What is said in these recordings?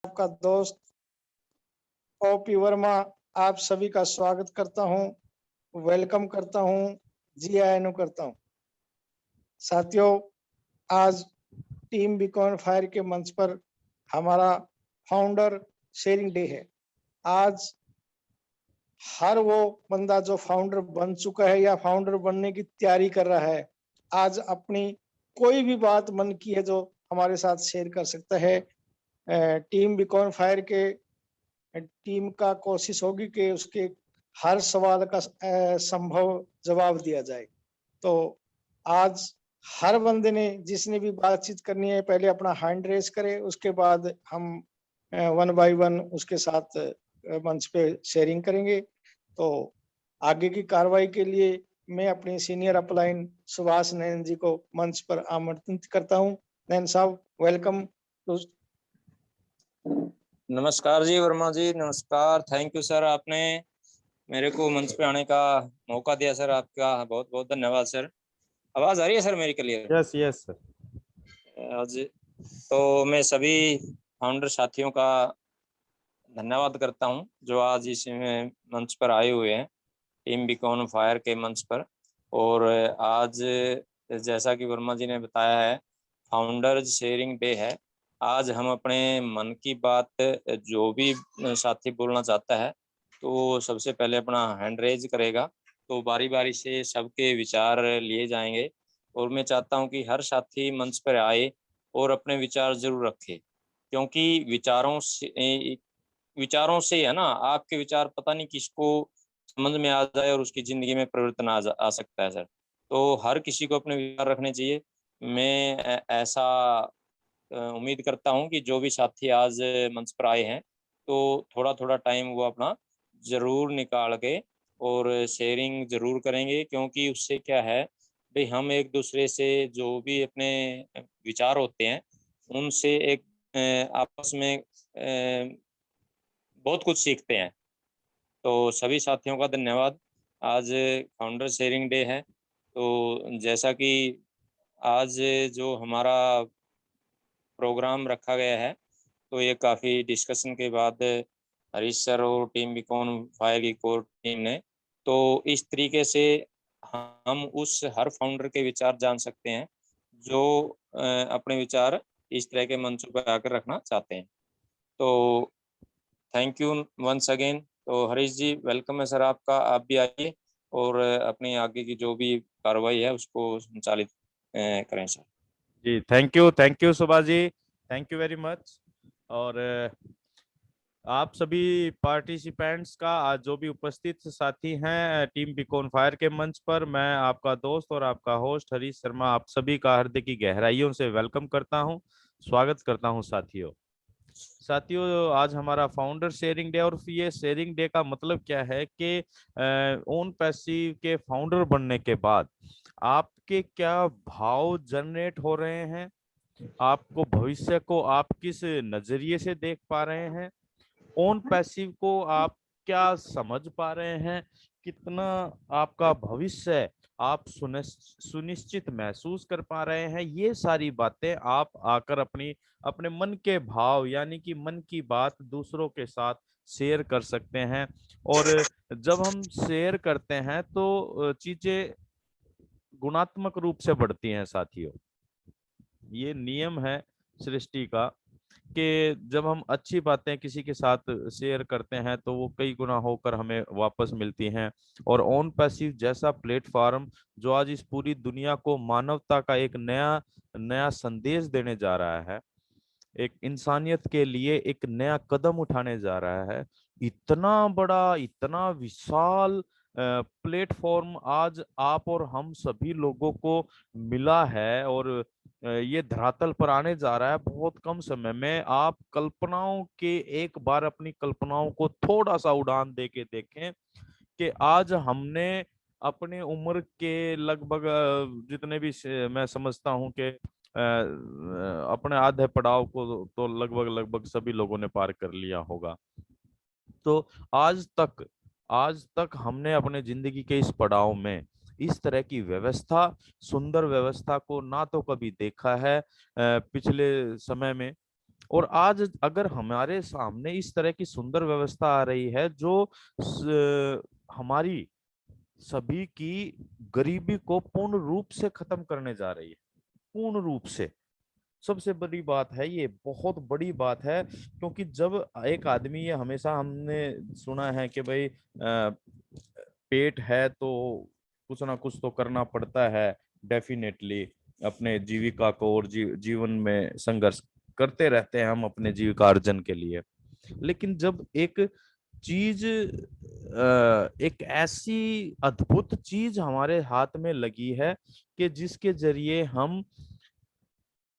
आपका दोस्त ओपी वर्मा आप सभी का स्वागत करता हूं, वेलकम करता हूं, जी आयनु करता हूं। साथियों, आज टीम बीकॉन फायर के मंच पर हमारा फाउंडर शेयरिंग डे है। आज हर वो बंदा जो फाउंडर बन चुका है या फाउंडर बनने की तैयारी कर रहा है, आज अपनी कोई भी बात मन की है जो हमारे साथ शेयर कर सकता है। टीम बीकॉन फायर के टीम का कोशिश होगी कि उसके हर सवाल का संभव जवाब दिया जाए। तो आज हर बंदे ने जिसने भी बातचीत करनी है पहले अपना हैंड रेस करे, उसके बाद हम वन बाय वन उसके साथ मंच पे शेयरिंग करेंगे। तो आगे की कार्रवाई के लिए मैं अपने सीनियर अपलाइन सुभाष नैन जी को मंच पर आमंत्रित करता हूं। नैन साहब, वेलकम। नमस्कार जी वर्मा जी, नमस्कार। थैंक यू सर, आपने मेरे को मंच पे आने का मौका दिया सर, आपका बहुत बहुत धन्यवाद सर। आवाज आ रही है सर मेरी क्लियर? Yes yes sir. आज तो मैं सभी फाउंडर साथियों का धन्यवाद करता हूं जो आज इस मंच पर आए हुए हैं, टीम बीकॉन फायर के मंच पर। और आज जैसा कि वर्मा जी ने बताया है, फाउंडर्स शेयरिंग डे है। आज हम अपने मन की बात जो भी साथी बोलना चाहता है तो सबसे पहले अपना हैंड रेज करेगा, तो बारी बारी से सबके विचार लिए जाएंगे। और मैं चाहता हूं कि हर साथी मंच पर आए और अपने विचार जरूर रखे, क्योंकि विचारों से है ना, आपके विचार पता नहीं किसको समझ में आ जाए और उसकी जिंदगी में परिवर्तन आ सकता है सर। तो हर किसी को अपने विचार रखने चाहिए। मैं ऐसा उम्मीद करता हूं कि जो भी साथी आज मंच पर आए हैं तो थोड़ा थोड़ा टाइम वो अपना जरूर निकाल के और शेयरिंग जरूर करेंगे, क्योंकि उससे क्या है भाई, हम एक दूसरे से जो भी अपने विचार होते हैं उनसे एक आपस में बहुत कुछ सीखते हैं। तो सभी साथियों का धन्यवाद। आज फाउंडर शेयरिंग डे है, तो जैसा कि आज जो हमारा प्रोग्राम रखा गया है तो ये काफ़ी डिस्कशन के बाद हरीश सर और टीम बीकॉन फायर की कोर टीम ने, तो इस तरीके से हम उस हर फाउंडर के विचार जान सकते हैं जो अपने विचार इस तरह के मंचों पर आकर रखना चाहते हैं। तो थैंक यू वंस अगेन। तो हरीश जी, वेलकम है सर आपका, आप भी आइए और अपनी आगे की जो भी कार्रवाई है उसको संचालित करें sir. Ji thank you Subhash ji, thank you very much. और आप सभी पार्टिसिपेंट्स का आज जो भी उपस्थित साथी हैं टीम बीकॉन फायर के मंच पर, मैं आपका दोस्त और आपका होस्ट हरीश शर्मा आप सभी का हृदय की गहराइयों से वेलकम करता हूं, स्वागत करता हूं साथियों। आज हमारा फाउंडर शेयरिंग डे, और ये शेयरिंग डे का मतलब क्या है कि ओन पैसिव के फाउंडर बनने के बाद आपके क्या भाव जनरेट हो रहे हैं, आपको भविष्य को आप किस नजरिए से देख पा रहे हैं, ओन पैसिव को आप क्या समझ पा रहे हैं, कितना आपका भविष्य आप सुनिश्चित महसूस कर पा रहे हैं, ये सारी बातें आप आकर अपनी अपने मन के भाव यानी कि मन की बात दूसरों के साथ शेयर कर सकते हैं। और जब हम शेयर करते हैं तो चीजें गुणात्मक रूप से बढ़ती हैं साथियों। ये नियम है सृष्टि का कि जब हम अच्छी बातें किसी के साथ शेयर करते हैं तो वो कई गुना होकर हमें वापस मिलती हैं। और ऑन पैसिव जैसा प्लेटफॉर्म जो आज इस पूरी दुनिया को मानवता का एक नया नया संदेश देने जा रहा है, एक इंसानियत के लिए एक नया कदम उठाने जा रहा है, इतना बड़ा इतना विशाल प्लेटफॉर्म आज आप और हम सभी लोगों को मिला है, और ये धरातल पर आने जा रहा है बहुत कम समय में। आप कल्पनाओं के एक बार अपनी कल्पनाओं को थोड़ा सा उड़ान दे के देखें कि आज हमने अपने उम्र के लगभग जितने भी मैं समझता हूं कि अपने आधे पड़ाव को तो लगभग लगभग सभी लोगों ने पार कर लिया होगा। तो आज तक हमने अपने जिंदगी के इस पड़ाव में इस तरह की व्यवस्था, सुंदर व्यवस्था को ना तो कभी देखा है पिछले समय में, और आज अगर हमारे सामने इस तरह की सुंदर व्यवस्था आ रही है जो हमारी सभी की गरीबी को पूर्ण रूप से खत्म करने जा रही है, पूर्ण रूप से। सबसे बड़ी बात है ये, बहुत बड़ी बात है, क्योंकि जब एक आदमी, ये हमेशा हमने सुना है कि भाई पेट है तो कुछ ना कुछ तो करना पड़ता है, डेफिनेटली अपने जीविका को और जीवन में संघर्ष करते रहते हैं हम अपने जीविका अर्जन के लिए। लेकिन जब एक चीज एक ऐसी अद्भुत चीज हमारे हाथ में लगी है कि जिसके जरिए हम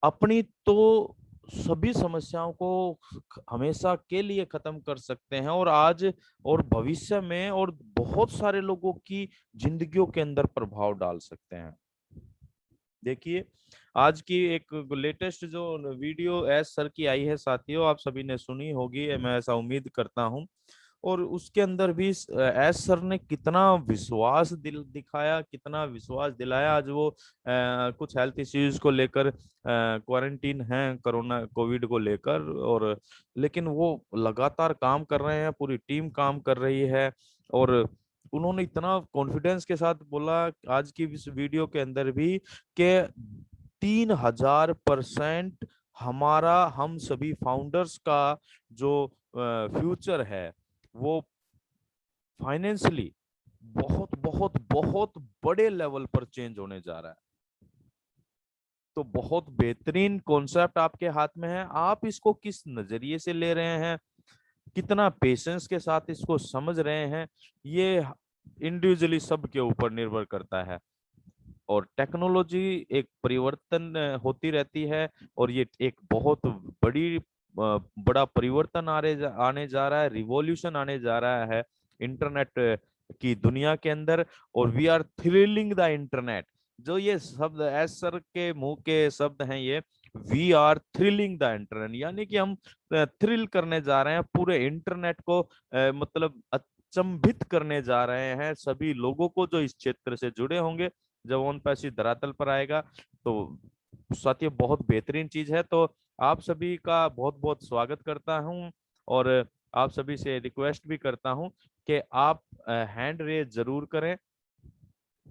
अपनी तो सभी समस्याओं को हमेशा के लिए खत्म कर सकते हैं, और आज और भविष्य में और बहुत सारे लोगों की जिंदगियों के अंदर प्रभाव डाल सकते हैं। देखिए, आज की एक लेटेस्ट जो वीडियो एस सर की आई है साथियों, आप सभी ने सुनी होगी, मैं ऐसा उम्मीद करता हूं। और उसके अंदर भी एस सर ने कितना विश्वास दिखाया, कितना विश्वास दिलाया। आज वो कुछ हेल्थ इश्यूज को लेकर क्वारंटीन है, कोरोना कोविड को लेकर, और लेकिन वो लगातार काम कर रहे हैं, पूरी टीम काम कर रही है। और उन्होंने इतना कॉन्फिडेंस के साथ बोला आज की इस वीडियो के अंदर भी कि 3000% हमारा, हम सभी फाउंडर्स का जो फ्यूचर है वो फाइनेंशियली बहुत बहुत बहुत बड़े लेवल पर चेंज होने जा रहा है। तो बहुत बेहतरीन कॉन्सेप्ट आपके हाथ में है, आप इसको किस नजरिए से ले रहे हैं, कितना पेशेंस के साथ इसको समझ रहे हैं, ये इंडिविजुअली सबके ऊपर निर्भर करता है। और टेक्नोलॉजी एक परिवर्तन होती रहती है, और ये एक बहुत बड़ा परिवर्तन आने जा रहा है, रिवॉल्यूशन आने जा रहा है इंटरनेट की दुनिया के अंदर। और we are thrilling the internet, जो ये शब्द एस सर के मुंह के शब्द हैं, ये we are thrilling the internet, यानी कि हम थ्रिल करने जा रहे हैं पूरे इंटरनेट को, मतलब अचंभित करने जा रहे हैं सभी लोगों को जो इस क्षेत्र से जुड़े होंगे। जब ओन पैसिव धरातल पर आएगा तो साथियों बहुत बेहतरीन चीज है। तो आप सभी का बहुत बहुत स्वागत करता हूं, और आप सभी से रिक्वेस्ट भी करता हूं कि आप हैंड रेज जरूर करें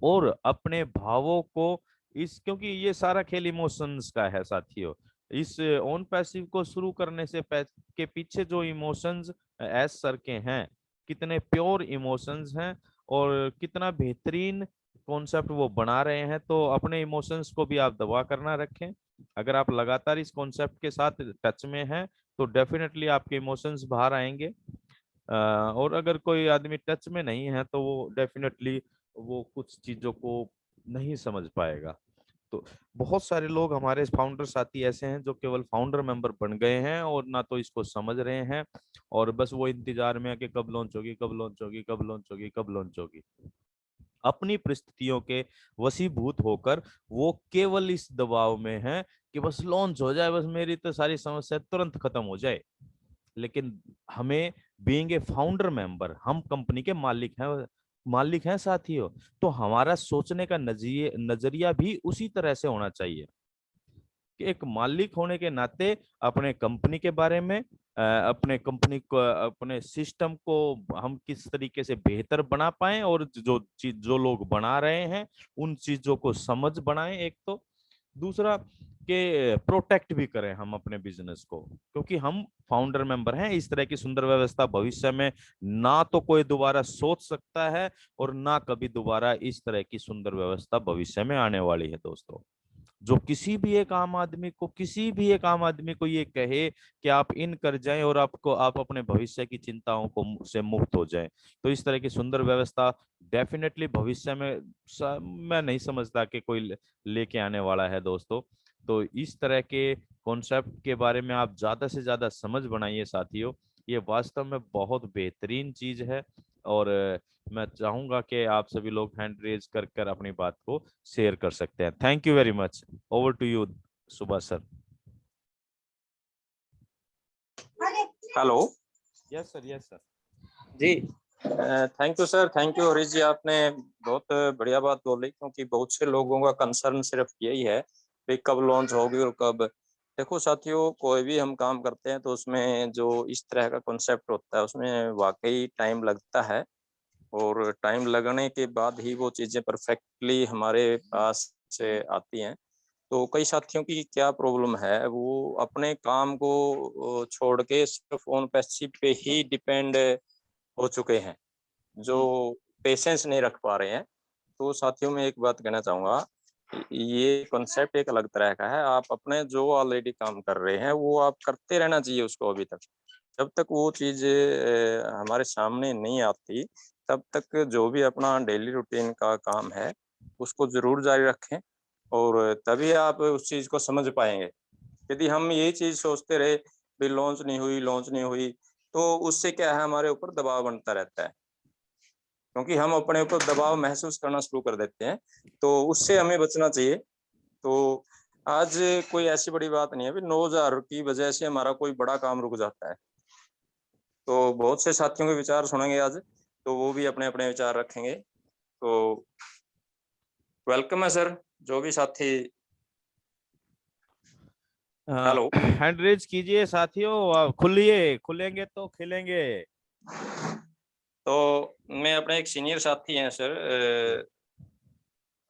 और अपने भावों को क्योंकि ये सारा खेल इमोशंस का है साथियों। इस ऑन पैसिव को शुरू करने से के पीछे जो इमोशंस एस सर के हैं, कितने प्योर इमोशंस हैं और कितना बेहतरीन कॉन्सेप्ट वो बना रहे हैं। तो अपने इमोशंस को भी आप दबा कर ना रखें। अगर आप लगातार इस कॉन्सेप्ट के साथ टच में हैं तो डेफिनेटली आपके इमोशंस बाहर आएंगे। और अगर कोई आदमी टच में नहीं है तो वो डेफिनेटली वो कुछ चीजों को नहीं समझ पाएगा। तो बहुत सारे लोग हमारे फाउंडर साथी ऐसे हैं जो केवल फाउंडर मेंबर बन गए हैं और ना तो इसको समझ रहे हैं, और बस वो इंतजार में है कि कब लॉन्च होगी, कब लॉन्च होगी, कब लॉन्च होगी, कब लॉन्च होगी। अपनी परिस्थितियों के वशीभूत होकर वो केवल इस दबाव में है कि बस लॉन्च हो जाए, बस मेरी तो सारी समस्या तुरंत खत्म हो जाए। लेकिन हमें बीइंग ए फाउंडर मेंबर, हम कंपनी के मालिक हैं साथियों, तो हमारा सोचने का नजरिया भी उसी तरह से होना चाहिए कि एक मालिक होने के नाते अपने कंपनी के बारे में, अपने कंपनी को, अपने सिस्टम को हम किस तरीके से बेहतर बना पाएं, और जो लोग बना रहे हैं उन चीजों को समझ बनाएं एक तो। दूसरा के प्रोटेक्ट भी करें हम अपने बिजनेस को, क्योंकि हम फाउंडर मेंबर हैं। इस तरह की सुंदर व्यवस्था भविष्य में ना तो कोई दोबारा सोच सकता है, और ना कभी दोबारा इस तरह की सुंदर व्यवस्था भविष्य में आने वाली है दोस्तों। जो किसी भी एक आम आदमी को ये कहे कि आप इन कर जाएं और आप अपने भविष्य की चिंताओं को से मुक्त हो जाएं, तो इस तरह की सुंदर व्यवस्था डेफिनेटली भविष्य में मैं नहीं समझता कि कोई लेके आने वाला है दोस्तों। तो इस तरह के कॉन्सेप्ट के बारे में आप ज्यादा से ज्यादा समझ बनाइए साथियों, ये वास्तव में बहुत बेहतरीन चीज है। और मैं चाहूंगा कि आप सभी लोग हैंड रेज कर अपनी बात को शेयर कर सकते हैं। Thank you very much. Over to you Subhash sir. Hello. Yes sir ji, thank you sir, thank you Harish ji, आपने बहुत बढ़िया बात बोली, क्योंकि बहुत से लोगों का कंसर्न सिर्फ यही है कि कब लॉन्च होगी और कब देखो साथियों, कोई भी हम काम करते हैं तो उसमें जो इस तरह का कॉन्सेप्ट होता है उसमें वाकई टाइम लगता है, और टाइम लगने के बाद ही वो चीज़ें परफेक्टली हमारे पास से आती हैं। तो कई साथियों की क्या प्रॉब्लम है, वो अपने काम को छोड़ के सिर्फ ऑन पैसे पे ही डिपेंड हो चुके हैं, जो पेशेंस नहीं रख पा रहे हैं। तो साथियों में एक बात कहना चाहूँगा, ये कॉन्सेप्ट एक अलग तरह का है। आप अपने जो ऑलरेडी काम कर रहे हैं वो आप करते रहना चाहिए उसको अभी तक। जब तक वो चीज़ हमारे सामने नहीं आती, तब तक जो भी अपना डेली रूटीन का काम है, उसको ज़रूर जारी रखें, और तभी आप उस चीज़ को समझ पाएँगे। यदि हम ये चीज़ सोचते रहे, भई लॉन्च नहीं हुई, तो उससे क्या है, हमारे ऊपर दबाव बनता रहता है। क्योंकि हम अपने ऊपर दबाव महसूस करना शुरू कर देते हैं, तो उससे हमें बचना चाहिए। तो आज कोई ऐसी बड़ी बात नहीं है, अभी 9,000 की वजह से हमारा कोई बड़ा काम रुक जाता है। तो बहुत से साथियों के विचार सुनेंगे आज, तो वो भी अपने-अपने विचार रखेंगे। तो वेलकम है सर, जो भी साथी। हेलो। हैंड रेज कीजिए साथियों, खुलेंगे तो खिलेंगे। तो मैं अपने एक सीनियर साथी हैं सर,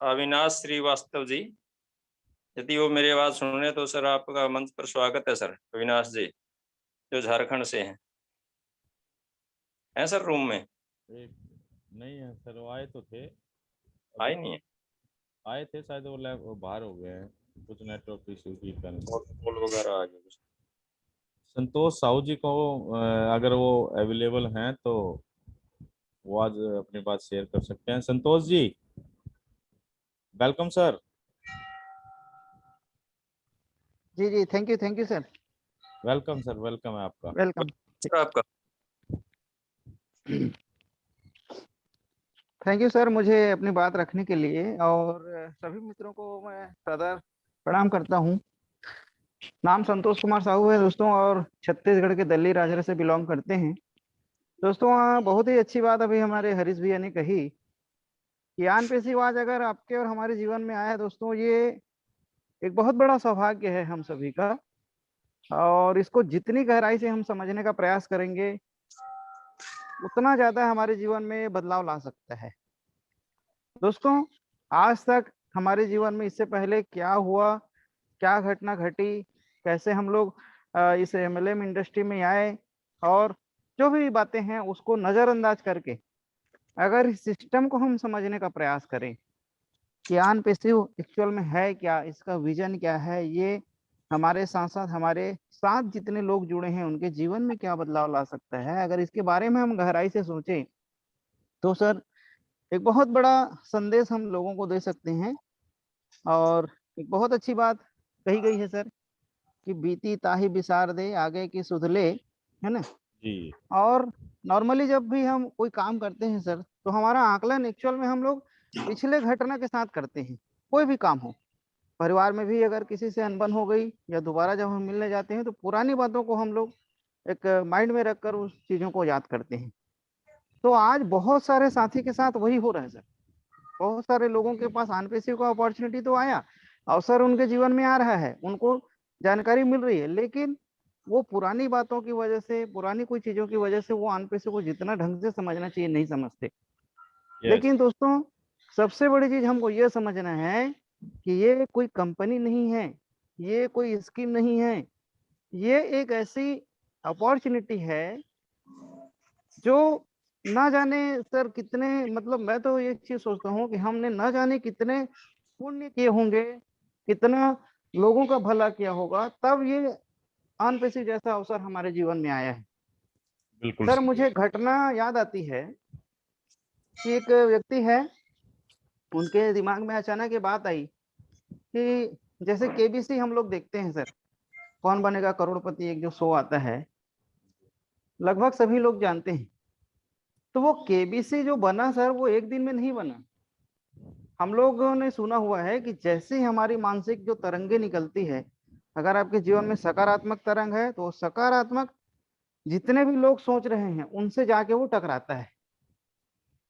अविनाश श्रीवास्तव जी, यदि वो मेरी आवाज़ सुन रहे हैं तो सर आपका मंच पर स्वागत है सर, अविनाश जी, जो झारखंड से हैं सर रूम में? नहीं है सर, वो आए तो थे, आए नहीं है? आए थे शायद, वो बाहर हो गए हैं कुछ नेटवर्क इशू की कारण। और कॉल वगैरह आ गया कुछ? संतोष साहू जी को अगर वो अवेलेबल हैं तो वो आज अपनी बात शेयर कर सकते हैं। Santosh ji, welcome sir. जी जी, thank you sir. Welcome sir, welcome है आपका। वेलकम। सर आपका। थैंक यू सर, मुझे अपनी बात रखने के लिए, और सभी मित्रों को मैं सदर प्रणाम करता हूं। नाम संतोष कुमार साहू है दोस्तों, और छत्तीसगढ़ के दल्ली राजरा से बिलोंग करते हैं दोस्तों। बहुत ही अच्छी बात अभी हमारे हरीश भैया ने कही कि आन पे सिवाज अगर आपके और हमारे जीवन में आया दोस्तों, ये एक बहुत बड़ा सौभाग्य है हम सभी का, और इसको जितनी गहराई से हम समझने का प्रयास करेंगे उतना ज्यादा हमारे जीवन में बदलाव ला सकता है दोस्तों। आज तक हमारे जीवन में इससे पहले क्या हुआ, क्या घटना घटी, कैसे हम लोग इस एमएलएम इंडस्ट्री में आए, और जो भी बातें हैं उसको नजरअंदाज करके अगर इस सिस्टम को हम समझने का प्रयास करें कि आन पैसिव एक्चुअल में है क्या, इसका विजन क्या है, ये हमारे साथ साथ हमारे साथ जितने लोग जुड़े हैं उनके जीवन में क्या बदलाव ला सकता है, अगर इसके बारे में हम गहराई से सोचें तो सर एक बहुत बड़ा संदेश हम लोगों को दे सकते हैं। और एक बहुत अच्छी बात कही गई है सर कि बीती ताही बिसार दे आगे की सुध ले, है ना। जी। और नॉर्मली जब भी हम कोई काम करते हैं सर, तो हमारा आकलन एक्चुअल में हम लोग पिछले घटना के साथ करते हैं। कोई भी काम हो, परिवार में भी अगर किसी से अनबन हो गई या दोबारा जब हम मिलने जाते हैं तो पुरानी बातों को हम लोग एक माइंड में रखकर उस चीजों को याद करते हैं। तो आज बहुत सारे साथी के साथ वही हो रहा है सर। बहुत सारे लोगों के पास आन पेशी का अपॉर्चुनिटी तो आया, अवसर उनके जीवन में आ रहा है, उनको जानकारी मिल रही है, लेकिन वो पुरानी बातों की वजह से, पुरानी कोई चीजों की वजह से वो आन पेशी को जितना ढंग से समझना चाहिए नहीं समझते। लेकिन दोस्तों सबसे बड़ी चीज हमको ये समझना है कि ये कोई कंपनी नहीं है, ये कोई स्कीम नहीं है, ये एक ऐसी अपॉर्चुनिटी है जो ना जाने सर कितने, मतलब मैं तो ये चीज सोचता हूँ कि हमने ना जाने कितने पुण्य किए होंगे, कितना लोगों का भला किया होगा, तब ये अनपेक्षित जैसा अवसर हमारे जीवन में आया है। बिल्कुल सर मुझे घटना याद आती है कि एक व्यक्ति है, उनके दिमाग में अचानक ये बात आई कि जैसे केबीसी हम लोग देखते हैं सर, कौन बनेगा करोड़पति, एक जो शो आता है, लगभग सभी लोग जानते हैं। तो वो केबीसी जो बना सर, वो एक दिन में नहीं बना। हम लोगों ने सुना हुआ है कि जैसे ही हमारी मानसिक जो तरंगे निकलती है, अगर आपके जीवन में सकारात्मक तरंग है तो सकारात्मक जितने भी लोग सोच रहे हैं उनसे जाके वो टकराता है।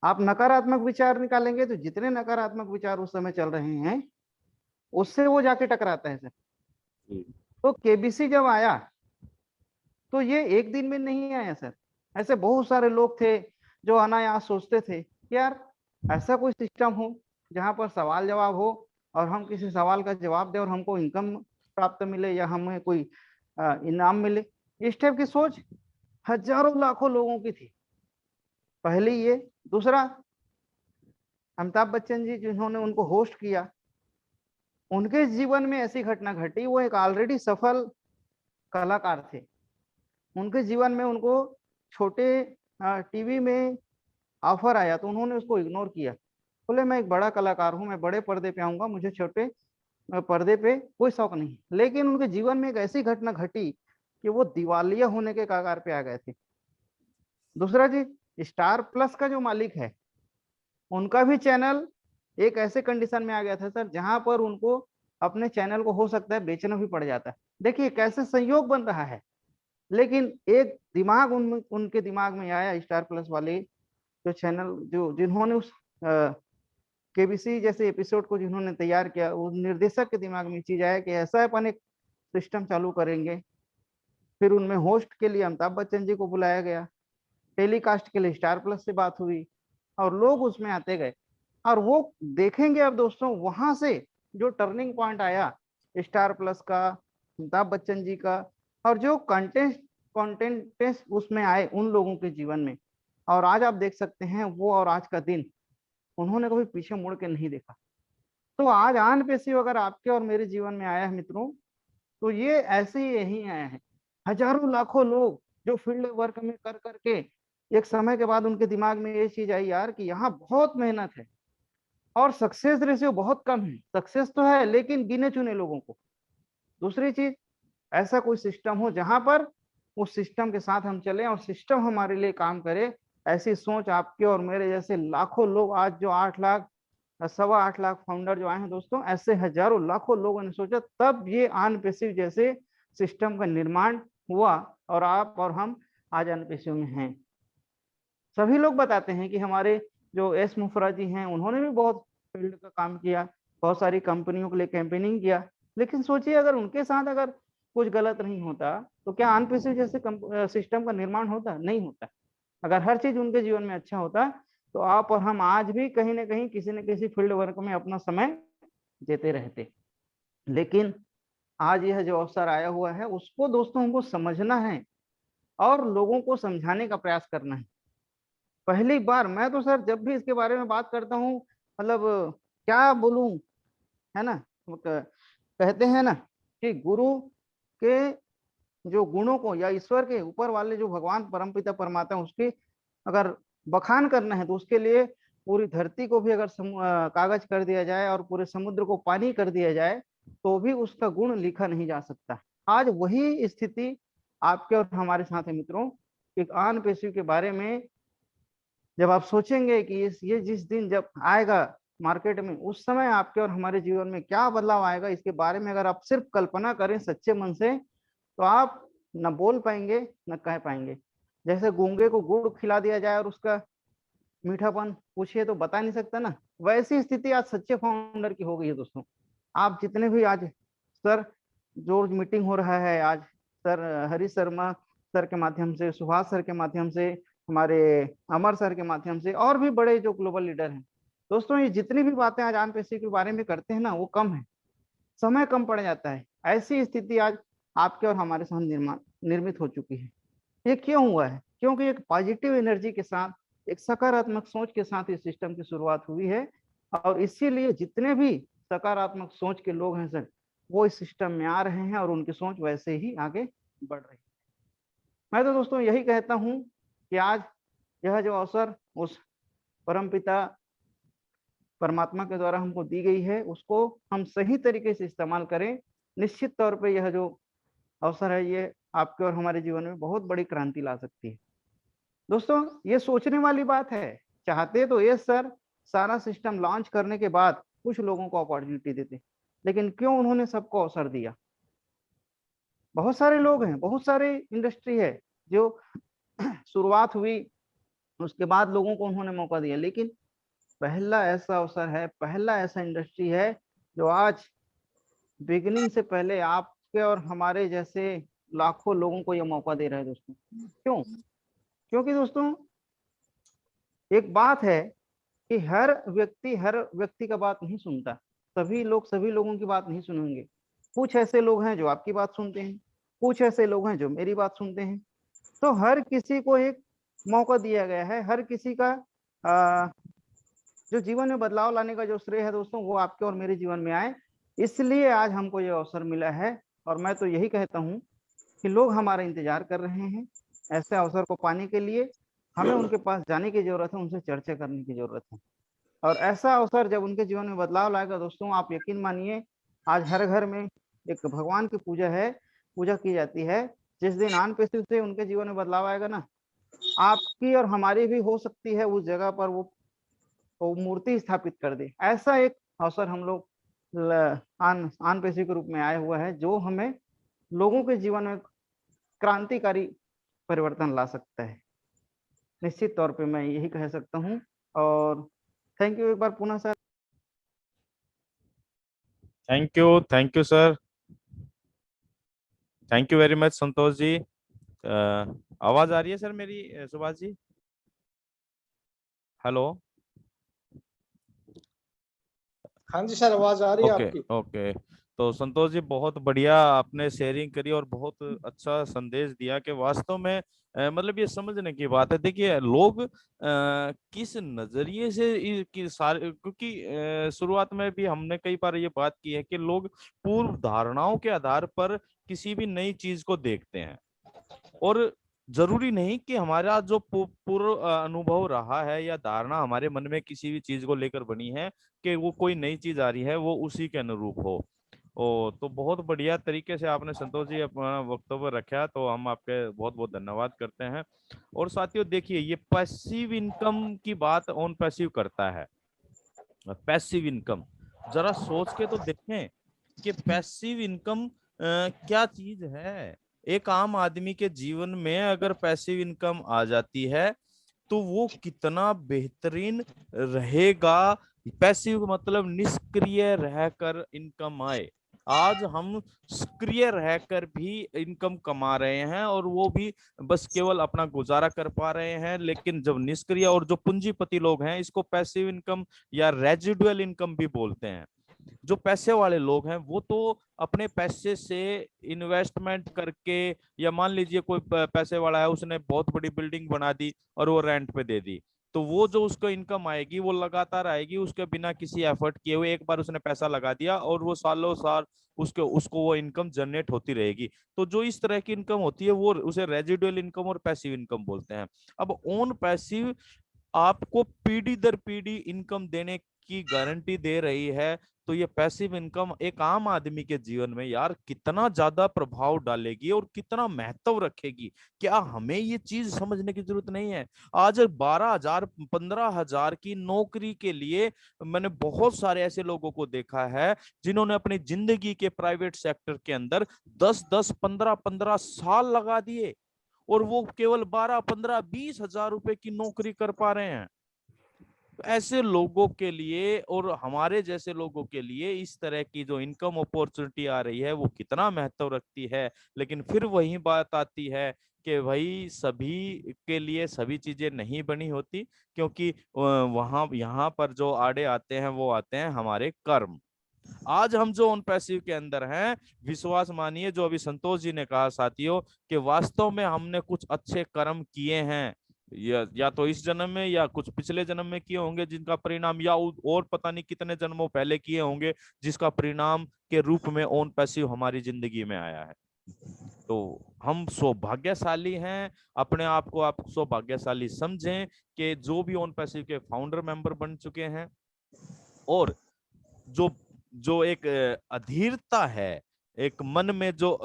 आप नकारात्मक विचार निकालेंगे तो जितने नकारात्मक विचार उस समय चल रहे हैं उससे वो जाके टकराता है सर। तो केबीसी जब आया तो ये एक दिन में नहीं आया सर। ऐसे बहुत सारे लोग थे जो अनायास सोचते थे कि यार ऐसा कोई सिस्टम हो जहां पर सवाल जवाब हो और हम किसी सवाल का जवाब दें और हमको इनकम प्राप्त मिले या हमें कोई इनाम मिले। इस टाइप की सोच हजारों लाखों लोगों की थी। पहले ये, दूसरा अमिताभ बच्चन जी जिन्होंने उनको होस्ट किया, उनके जीवन में ऐसी घटना घटी, वो एक ऑलरेडी सफल कलाकार थे। उनके जीवन में उनको छोटे टीवी में ऑफर आया तो उन्होंने उसको इग्नोर किया। बोले मैं एक बड़ा कलाकार हूं, मैं बड़े पर्दे पे आऊंगा, मुझे छोटे पर्दे पे कोई शौक नहीं। लेकिन उनके जीवन में एक ऐसी घटना घटी कि वो दिवालिया होने के कगार पे आ गए थे। दूसरा जी, स्टार प्लस का जो मालिक है उनका भी चैनल एक ऐसे कंडीशन में आ गया था सर जहां पर उनको अपने चैनल को हो सकता है बेचना भी पड़ जाता है। देखिए कैसे संयोग बन रहा है। लेकिन एक दिमाग उनके दिमाग में आया, स्टार प्लस वाले जो चैनल जो जिन्होंने उस केबीसी जैसे एपिसोड को जिन्होंने तैयार किया, उस निर्देशक के दिमाग में चीज आया कि ऐसा अपन एक सिस्टम चालू करेंगे। फिर उनमें होस्ट के लिए अमिताभ बच्चन जी को बुलाया गया, टेलीकास्ट के लिए स्टार प्लस से बात हुई और लोग उसमें आते गए। और वो देखेंगे अब दोस्तों, वहां से जो टर्निंग पॉइंट आया स्टार प्लस का, अमिताभ बच्चन जी का, और जो कंटेंट उसमें आए उन लोगों के जीवन में, और आज आप देख सकते हैं वो और आज का दिन उन्होंने कभी पीछे मुड़ के नहीं देखा। तो आज आन पेशी अगर आपके और मेरे जीवन में आया है मित्रों, तो ये ऐसे ही यही आया है। हजारों लाखों लोग जो फील्ड वर्क में कर करके एक समय के बाद उनके दिमाग में ये चीज आई यार कि यहाँ बहुत मेहनत है और सक्सेस रेशियो बहुत कम है। सक्सेस तो है लेकिन गिने चुने लोगों को। दूसरी चीज, ऐसा कोई सिस्टम हो जहां पर उस सिस्टम के साथ हम चलें और सिस्टम हमारे लिए काम करे। ऐसी सोच आपके और मेरे जैसे लाखों लोग, आज जो 8 लाख 8.25 लाख फाउंडर जो आए हैं दोस्तों, ऐसे हजारों लाखों लोगों ने सोचा, तब ये आन पेसिव जैसे सिस्टम का निर्माण हुआ और आप और हम आज आन पेसिव में हैं। सभी लोग बताते हैं कि हमारे जो एस मुफरा जी हैं उन्होंने भी बहुत फील्ड का काम किया, बहुत सारी कंपनियों के लिए कैंपेनिंग किया। लेकिन सोचिए अगर उनके साथ अगर कुछ गलत नहीं होता तो क्या आन पेसिव जैसे सिस्टम का निर्माण होता? नहीं होता। अगर हर चीज उनके जीवन में अच्छा होता तो आप और हम आज भी कहीं ना कहीं किसी न किसी फील्ड वर्क में अपना समय देते रहते। लेकिन आज यह जो अवसर आया हुआ है उसको दोस्तों हमको समझना है और लोगों को समझाने का प्रयास करना है। पहली बार मैं तो सर जब भी इसके बारे में बात करता हूँ, मतलब क्या बोलूं, है ना, कहते हैं ना कि गुरु के जो गुणों को या ईश्वर के ऊपर वाले जो भगवान परमपिता परमात्मा उसके अगर बखान करना है तो उसके लिए पूरी धरती को भी अगर कागज कर दिया जाए और पूरे समुद्र को पानी कर दिया जाए तो भी उसका गुण लिखा नहीं जा सकता। आज वही स्थिति आपके और हमारे साथ है मित्रों। एक आन पेशी के बारे में जब आप सोचेंगे कि ये जिस दिन जब आएगा मार्केट में, उस समय आपके और हमारे जीवन में क्या बदलाव आएगा, इसके बारे में अगर आप सिर्फ कल्पना करें सच्चे मन से तो आप न बोल पाएंगे न कह पाएंगे। जैसे गूंगे को गुड़ खिला दिया जाए और उसका मीठापन पूछिए तो बता नहीं सकता ना, वैसी स्थिति आज सच्चे फाउंडर की हो गई है दोस्तों। आप जितने भी आज सर जो मीटिंग हो रहा है आज सर हरी शर्मा सर के माध्यम से, सुभाष सर के माध्यम से, हमारे अमर सर के माध्यम से और भी बड़े जो ग्लोबल लीडर हैं दोस्तों, ये जितनी भी बातें आज आन पेशी के बारे में करते हैं ना वो कम है, समय कम पड़ जाता है। ऐसी स्थिति आज आपके और हमारे साथ निर्मित हो चुकी है। ये क्यों हुआ है? क्योंकि एक पॉजिटिव एनर्जी के साथ, एक सकारात्मक सोच के साथ इस सिस्टम की शुरुआत हुई है और इसीलिए जितने भी सकारात्मक सोच के लोग हैं सर वो इस सिस्टम में आ रहे हैं और उनकी सोच वैसे ही आगे बढ़ रही है। मैं तो दोस्तों यही कहता हूं कि आज यह जो अवसर उस परमपिता परमात्मा के द्वारा हमको दी गई है उसको हम सही तरीके से इस्तेमाल करें। निश्चित तौर पे यह जो अवसर है ये आपके और हमारे जीवन में बहुत बड़ी क्रांति ला सकती है। दोस्तों ये सोचने वाली बात है, चाहते तो ये सर सारा सिस्टम लॉन्च करने के बाद कुछ लोगों को अपॉर्चुनिटी देते, लेकिन क्यों उन्होंने सबको अवसर दिया? बहुत सारे लोग हैं, बहुत सारे इंडस्ट्री है जो शुरुआत हुई उसके बाद लोगों को उन्होंने मौका दिया, लेकिन पहला ऐसा अवसर है, पहला ऐसा इंडस्ट्री है जो आज बिगिनिंग से पहले आप आपके और हमारे जैसे लाखों लोगों को यह मौका दे रहा है दोस्तों। क्यों? क्योंकि दोस्तों एक बात है कि हर व्यक्ति का बात नहीं सुनता, सभी लोग सभी लोगों की बात नहीं सुनेंगे। कुछ ऐसे लोग हैं जो आपकी बात सुनते हैं, कुछ ऐसे लोग हैं जो मेरी बात सुनते हैं। तो हर किसी को एक मौका दिया गया है, हर किसी का जो जीवन में बदलाव लाने का जो श्रेय है दोस्तों, वो आपके और मेरे जीवन में आए, इसलिए आज हमको ये अवसर मिला है। और मैं तो यही कहता हूँ कि लोग हमारा इंतजार कर रहे हैं। ऐसे अवसर को पाने के लिए हमें उनके पास जाने की जरूरत है, उनसे चर्चा करने की जरूरत है। और ऐसा अवसर जब उनके जीवन में बदलाव लाएगा दोस्तों, आप यकीन मानिए, आज हर घर में एक भगवान की पूजा की जाती है। जिस दिन आन पेशे से उनके जीवन में बदलाव आएगा ना, आपकी और हमारी भी हो सकती है उस जगह पर वो मूर्ति स्थापित कर दे। ऐसा एक अवसर हम लोग आन पेशे के रूप में आया हुआ है, जो हमें लोगों के जीवन में क्रांतिकारी परिवर्तन ला सकता है। निश्चित तौर पे मैं यही कह सकता हूँ। और थैंक यू एक बार पुनः sir. Thank you sir, thank you very much Santosh ji. आवाज आ रही है सर मेरी सुभाष जी? हेलो? हाँ जी सर, आवाज आ रही है ओके आपकी। ओके। तो संतोष जी बहुत बढ़िया आपने शेयरिंग करी और बहुत अच्छा संदेश दिया कि वास्तव में मतलब ये समझने की बात है। देखिए लोग किस नजरिए से कि सारे, क्योंकि शुरुआत में भी हमने कई बार ये बात की है कि लोग पूर्व धारणाओं के आधार पर किसी भी नई चीज को देखते हैं, और जरूरी नहीं कि हमारा जो पूर्व अनुभव रहा है या धारणा हमारे मन में किसी भी चीज को लेकर बनी है कि वो कोई नई चीज आ रही है वो उसी के अनुरूप हो। तो बहुत बढ़िया तरीके से आपने संतोष जी अपना वक्तव्य रखा, तो हम आपके बहुत बहुत धन्यवाद करते हैं। और साथियों देखिए, ये पैसिव इनकम की बात ऑन पैसिव करता है। पैसिव इनकम जरा सोच के तो देखें कि पैसिव इनकम क्या चीज है। एक आम आदमी के जीवन में अगर पैसिव इनकम आ जाती है तो वो कितना बेहतरीन रहेगा। पैसिव मतलब निष्क्रिय रहकर इनकम आए। आज हम सक्रिय रहकर भी इनकम कमा रहे हैं और वो भी बस केवल अपना गुजारा कर पा रहे हैं। लेकिन जब निष्क्रिय और जो पूंजीपति लोग हैं, इसको पैसिव इनकम या रेजिडुअल इनकम भी बोलते हैं। जो पैसे वाले लोग हैं वो तो अपने पैसे से इन्वेस्टमेंट करके, या मान लीजिए कोई पैसे वाला है, उसने बहुत बड़ी बिल्डिंग बना दी और वो रेंट पे दे दी, तो वो जो उसको इनकम आएगी वो लगातार आएगी, उसके बिना किसी एफर्ट किए हुए। एक बार उसने पैसा लगा दिया और वो सालों साल उसको वो इनकम जनरेट होती रहेगी। तो जो इस तरह की इनकम होती है वो उसे रेजिडुअल इनकम और पैसिव इनकम बोलते हैं। अब ऑन पैसिव आपको पीढ़ी दर पीढ़ी इनकम देने की गारंटी दे रही है। तो ये पैसिव इनकम एक आम आदमी के जीवन में यार कितना ज्यादा प्रभाव डालेगी और कितना महत्व रखेगी, क्या हमें ये चीज समझने की जरूरत नहीं है? आज 12,000 15,000 की नौकरी के लिए मैंने बहुत सारे ऐसे लोगों को देखा है जिन्होंने अपनी जिंदगी के प्राइवेट सेक्टर के अंदर 10-10 15-15 साल लगा दिए और वो केवल 12-15-20 हजार रुपए की नौकरी कर पा रहे हैं। ऐसे लोगों के लिए और हमारे जैसे लोगों के लिए इस तरह की जो इनकम अपॉर्चुनिटी आ रही है वो कितना महत्व रखती है। लेकिन फिर वही बात आती है कि भाई सभी के लिए सभी चीजें नहीं बनी होती, क्योंकि वहां यहाँ पर जो आड़े आते हैं वो आते हैं हमारे कर्म। आज हम जो ऑन पैसिव के अंदर हैं, विश्वास मानिए जो अभी संतोष जी ने कहा साथियों, कि वास्तव में हमने कुछ अच्छे कर्म किए हैं, या तो इस जन्म में या कुछ पिछले जन्म में किए होंगे जिनका परिणाम, या और पता नहीं कितने जन्मों पहले किए होंगे जिसका परिणाम के रूप में ऑन पैसिव हमारी जिंदगी में आया है। तो हम सौभाग्यशाली हैं, अपने आप को आप सौभाग्यशाली समझें कि जो भी ऑन पैसिव के फाउंडर मेंबर बन चुके हैं। और जो जो एक अधीरता है, एक मन में जो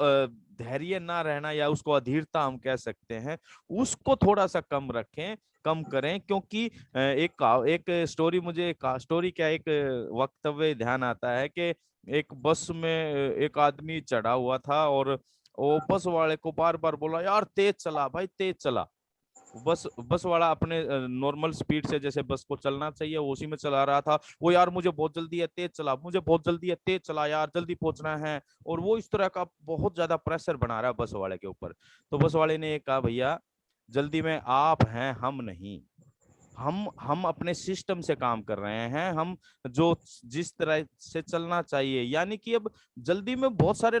धैर्य ना रहना, या उसको अधीरता हम कह सकते हैं, उसको थोड़ा सा कम रखें, कम करें। क्योंकि एक स्टोरी, मुझे स्टोरी क्या एक वक्तव्य ध्यान आता है कि एक बस में एक आदमी चढ़ा हुआ था और वो बस वाले को बार बार बोला, यार तेज चला भाई तेज चला। बस वाला अपने नॉर्मल स्पीड से जैसे बस को चलना चाहिए वो उसी में चला रहा था। वो यार मुझे बहुत जल्दी है तेज चला, मुझे बहुत जल्दी है तेज चला यार, जल्दी पहुंचना है। और वो इस तरह का बहुत ज्यादा प्रेशर बना रहा है बस वाले के ऊपर। तो बस वाले ने कहा भैया जल्दी में आप हैं, हम नहीं। हम अपने सिस्टम से काम कर रहे हैं, हम जो जिस तरह से चलना चाहिए। यानी कि अब जल्दी में बहुत सारे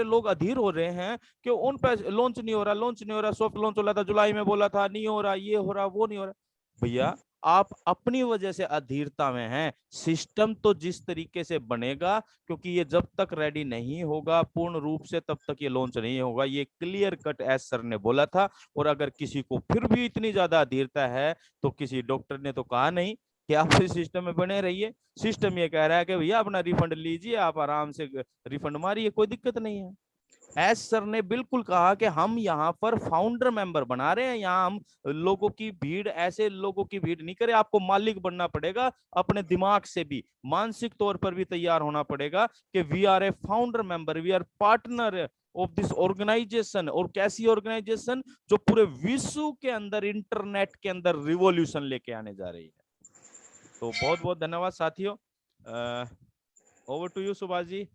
लोग अधीर हो रहे हैं कि उन पे लॉन्च नहीं हो रहा, लॉन्च नहीं हो रहा। सॉफ्ट लॉन्च हो रहा था जुलाई में, बोला था नहीं हो रहा, ये हो रहा, वो नहीं हो रहा। भैया आप अपनी वजह से अधीरता में हैं। सिस्टम तो जिस तरीके से बनेगा, क्योंकि ये जब तक रेडी नहीं होगा पूर्ण रूप से तब तक ये लॉन्च नहीं होगा, ये क्लियर कट एज सर ने बोला था। और अगर किसी को फिर भी इतनी ज्यादा अधीरता है तो किसी डॉक्टर ने तो कहा नहीं कि आप इस सिस्टम में बने रहिए। सिस्टम ये कह रहा है कि भैया अपना रिफंड लीजिए, आप आराम से रिफंड मारिए, कोई दिक्कत नहीं है। एस सर ने बिल्कुल कहा कि हम यहाँ पर फाउंडर मेंबर बना रहे हैं, यहाँ हम लोगों की भीड़, ऐसे लोगों की भीड़ नहीं करे। आपको मालिक बनना पड़ेगा, अपने दिमाग से भी मानसिक तौर पर भी तैयार होना पड़ेगा कि we are a founder member, we are partner of this organisation. और कैसी ऑर्गेनाइजेशन? जो पूरे विश्व के अंदर इंटरनेट के अंदर रिवॉल्यूशन लेके आने जा रही है। तो बहुत बहुत धन्यवाद साथियों। Over to you Subhash ji.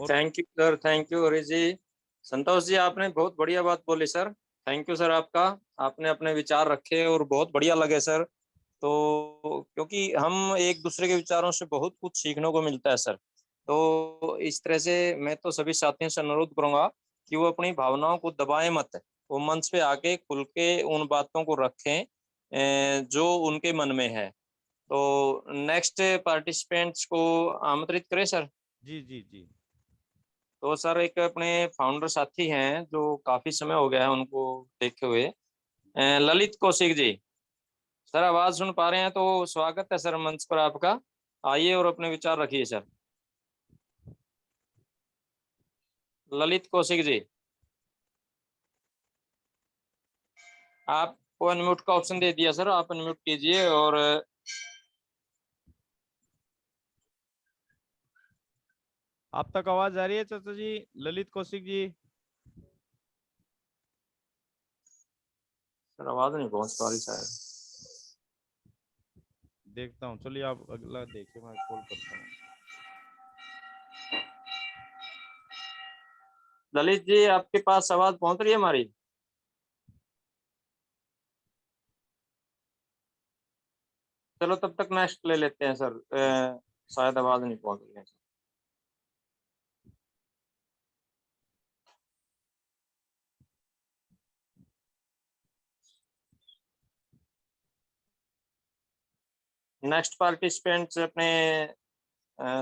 Thank you sir, thank you Harish ji. Santosh ji आपने बहुत बढ़िया बात बोली सर, थैंक यू सर आपका। आपने अपने विचार रखे और बहुत बढ़िया लगे सर। तो क्योंकि हम एक दूसरे के विचारों से बहुत कुछ सीखने को मिलता है सर। तो इस तरह से मैं तो सभी साथियों से अनुरोध करूंगा कि वो अपनी भावनाओं को दबाएं मत, वो मंच पे आके खुल के उन बातों को रखें जो उनके मन में है। तो नेक्स्ट पार्टिसिपेंट्स को आमंत्रित करें सर। जी जी जी। तो सर एक अपने फाउंडर साथी हैं जो काफी समय हो गया है उनको देखे हुए, ललित कौशिक जी। सर आवाज सुन पा रहे हैं तो स्वागत है सर मंच पर आपका, आइए और अपने विचार रखिए सर। ललित कौशिक जी, आपको अनम्यूट का ऑप्शन दे दिया सर, आप अनम्यूट कीजिए। और आप तक आवाज आ रही है चाचा जी? ललित कौशिक जी। सर आवाज नहीं पहुंच पा रही शायद। देखता हूँ, चलिए आप अगला देखिए, मैं कॉल करता हूँ। ललित जी आपके पास आवाज पहुंच रही है हमारी? चलो तब तक नेक्स्ट ले लेते हैं सर, शायद आवाज नहीं पहुंच रही है। नेक्स्ट पार्टिसिपेंट्स अपने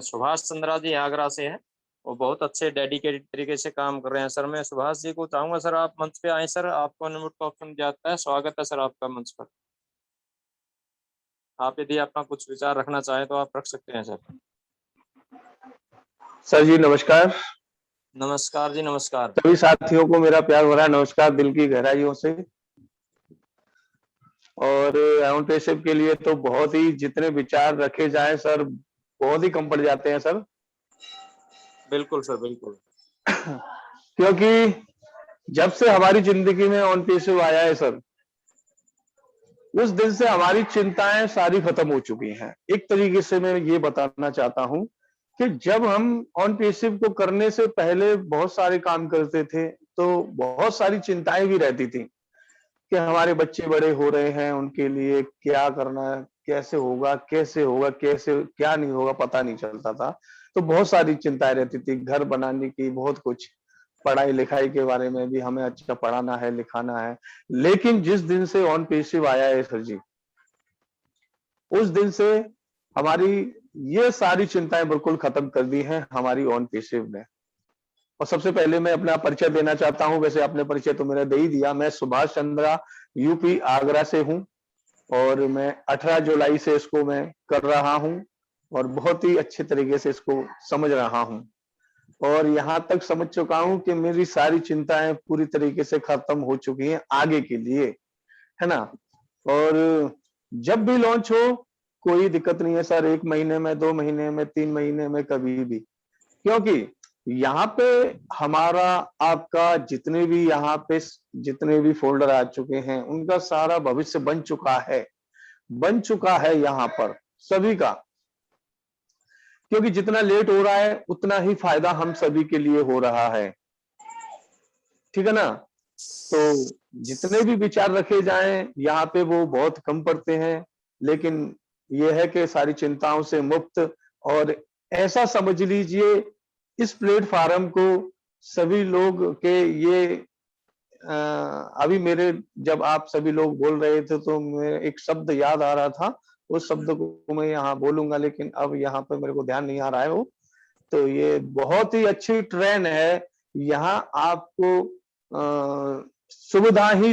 सुभाष चंद्रा जी आगरा से हैं। वो बहुत अच्छे डेडिकेटेड तरीके से काम कर रहे हैं सर। मैं सुभाष जी को चाहूंगा सर आप मंच पे आए सर, आपको अनम्यूट का ऑप्शन जाता है। स्वागत है सर आपका मंच पर। आप यदि अपना कुछ विचार रखना चाहें तो आप रख सकते हैं सर। सर जी नमस्कार। नमस्कार जी, नमस्कार। सभी साथियों को मेरा प्यार भरा नमस्कार दिल की गहराइयों से। और एंटरप्रेन्योरशिप के लिए तो बहुत ही जितने विचार रखे जाएं सर बहुत ही कम पड़ जाते हैं सर। बिल्कुल सर, बिल्कुल। क्योंकि जब से हमारी जिंदगी में एंटरप्रेन्योरशिप आया है सर, उस दिन से हमारी चिंताएं सारी खत्म हो चुकी हैं। एक तरीके से मैं ये बताना चाहता हूं कि जब हम एंटरप्रेन्योरशिप को करने से पहले बहुत सारे काम करते थे तो बहुत सारी चिंताएं भी रहती थी कि हमारे बच्चे बड़े हो रहे हैं, उनके लिए क्या करना है, कैसे होगा, कैसे क्या नहीं होगा, पता नहीं चलता था। तो बहुत सारी चिंताएं रहती थी, घर बनाने की, बहुत कुछ, पढ़ाई लिखाई के बारे में भी, हमें अच्छा पढ़ाना है, लिखाना है। लेकिन जिस दिन से एंटरप्रेन्योरशिप आया है सर जी, उस दिन से हमारी ये सारी चिंताएं बिल्कुल खत्म कर दी हैं हमारी एंटरप्रेन्योरशिप ने। और सबसे पहले मैं अपना परिचय देना चाहता हूं, वैसे आपने परिचय तो मेरा दे ही दिया। मैं सुभाष चंद्रा यूपी आगरा से हूं और मैं 18 जुलाई से इसको मैं कर रहा हूं और बहुत ही अच्छे तरीके से इसको समझ रहा हूं और यहाँ तक समझ चुका हूं कि मेरी सारी चिंताएं पूरी तरीके से खत्म हो चुकी हैं आगे के लिए, है ना। और जब भी लॉन्च हो कोई दिक्कत नहीं है सर, 1 महीने में, 2 महीने में, 3 महीने में, कभी भी। क्योंकि यहाँ पे हमारा आपका जितने भी यहाँ पे जितने भी फोल्डर आ चुके हैं उनका सारा भविष्य बन चुका है यहाँ पर सभी का, क्योंकि जितना लेट हो रहा है उतना ही फायदा हम सभी के लिए हो रहा है, ठीक है ना। तो जितने भी विचार रखे जाएं यहाँ पे वो बहुत कम पड़ते हैं, लेकिन ये है कि सारी चिंताओं से मुक्त, और ऐसा समझ लीजिए इस प्लेटफार्म को सभी लोग के ये अभी मेरे जब आप सभी लोग बोल रहे थे तो मेरे एक शब्द याद आ रहा था, उस शब्द को मैं यहाँ बोलूंगा, लेकिन अब यहाँ पे मेरे को ध्यान नहीं आ रहा है वो। तो ये बहुत ही अच्छी ट्रेन है, यहाँ आपको सुविधाएं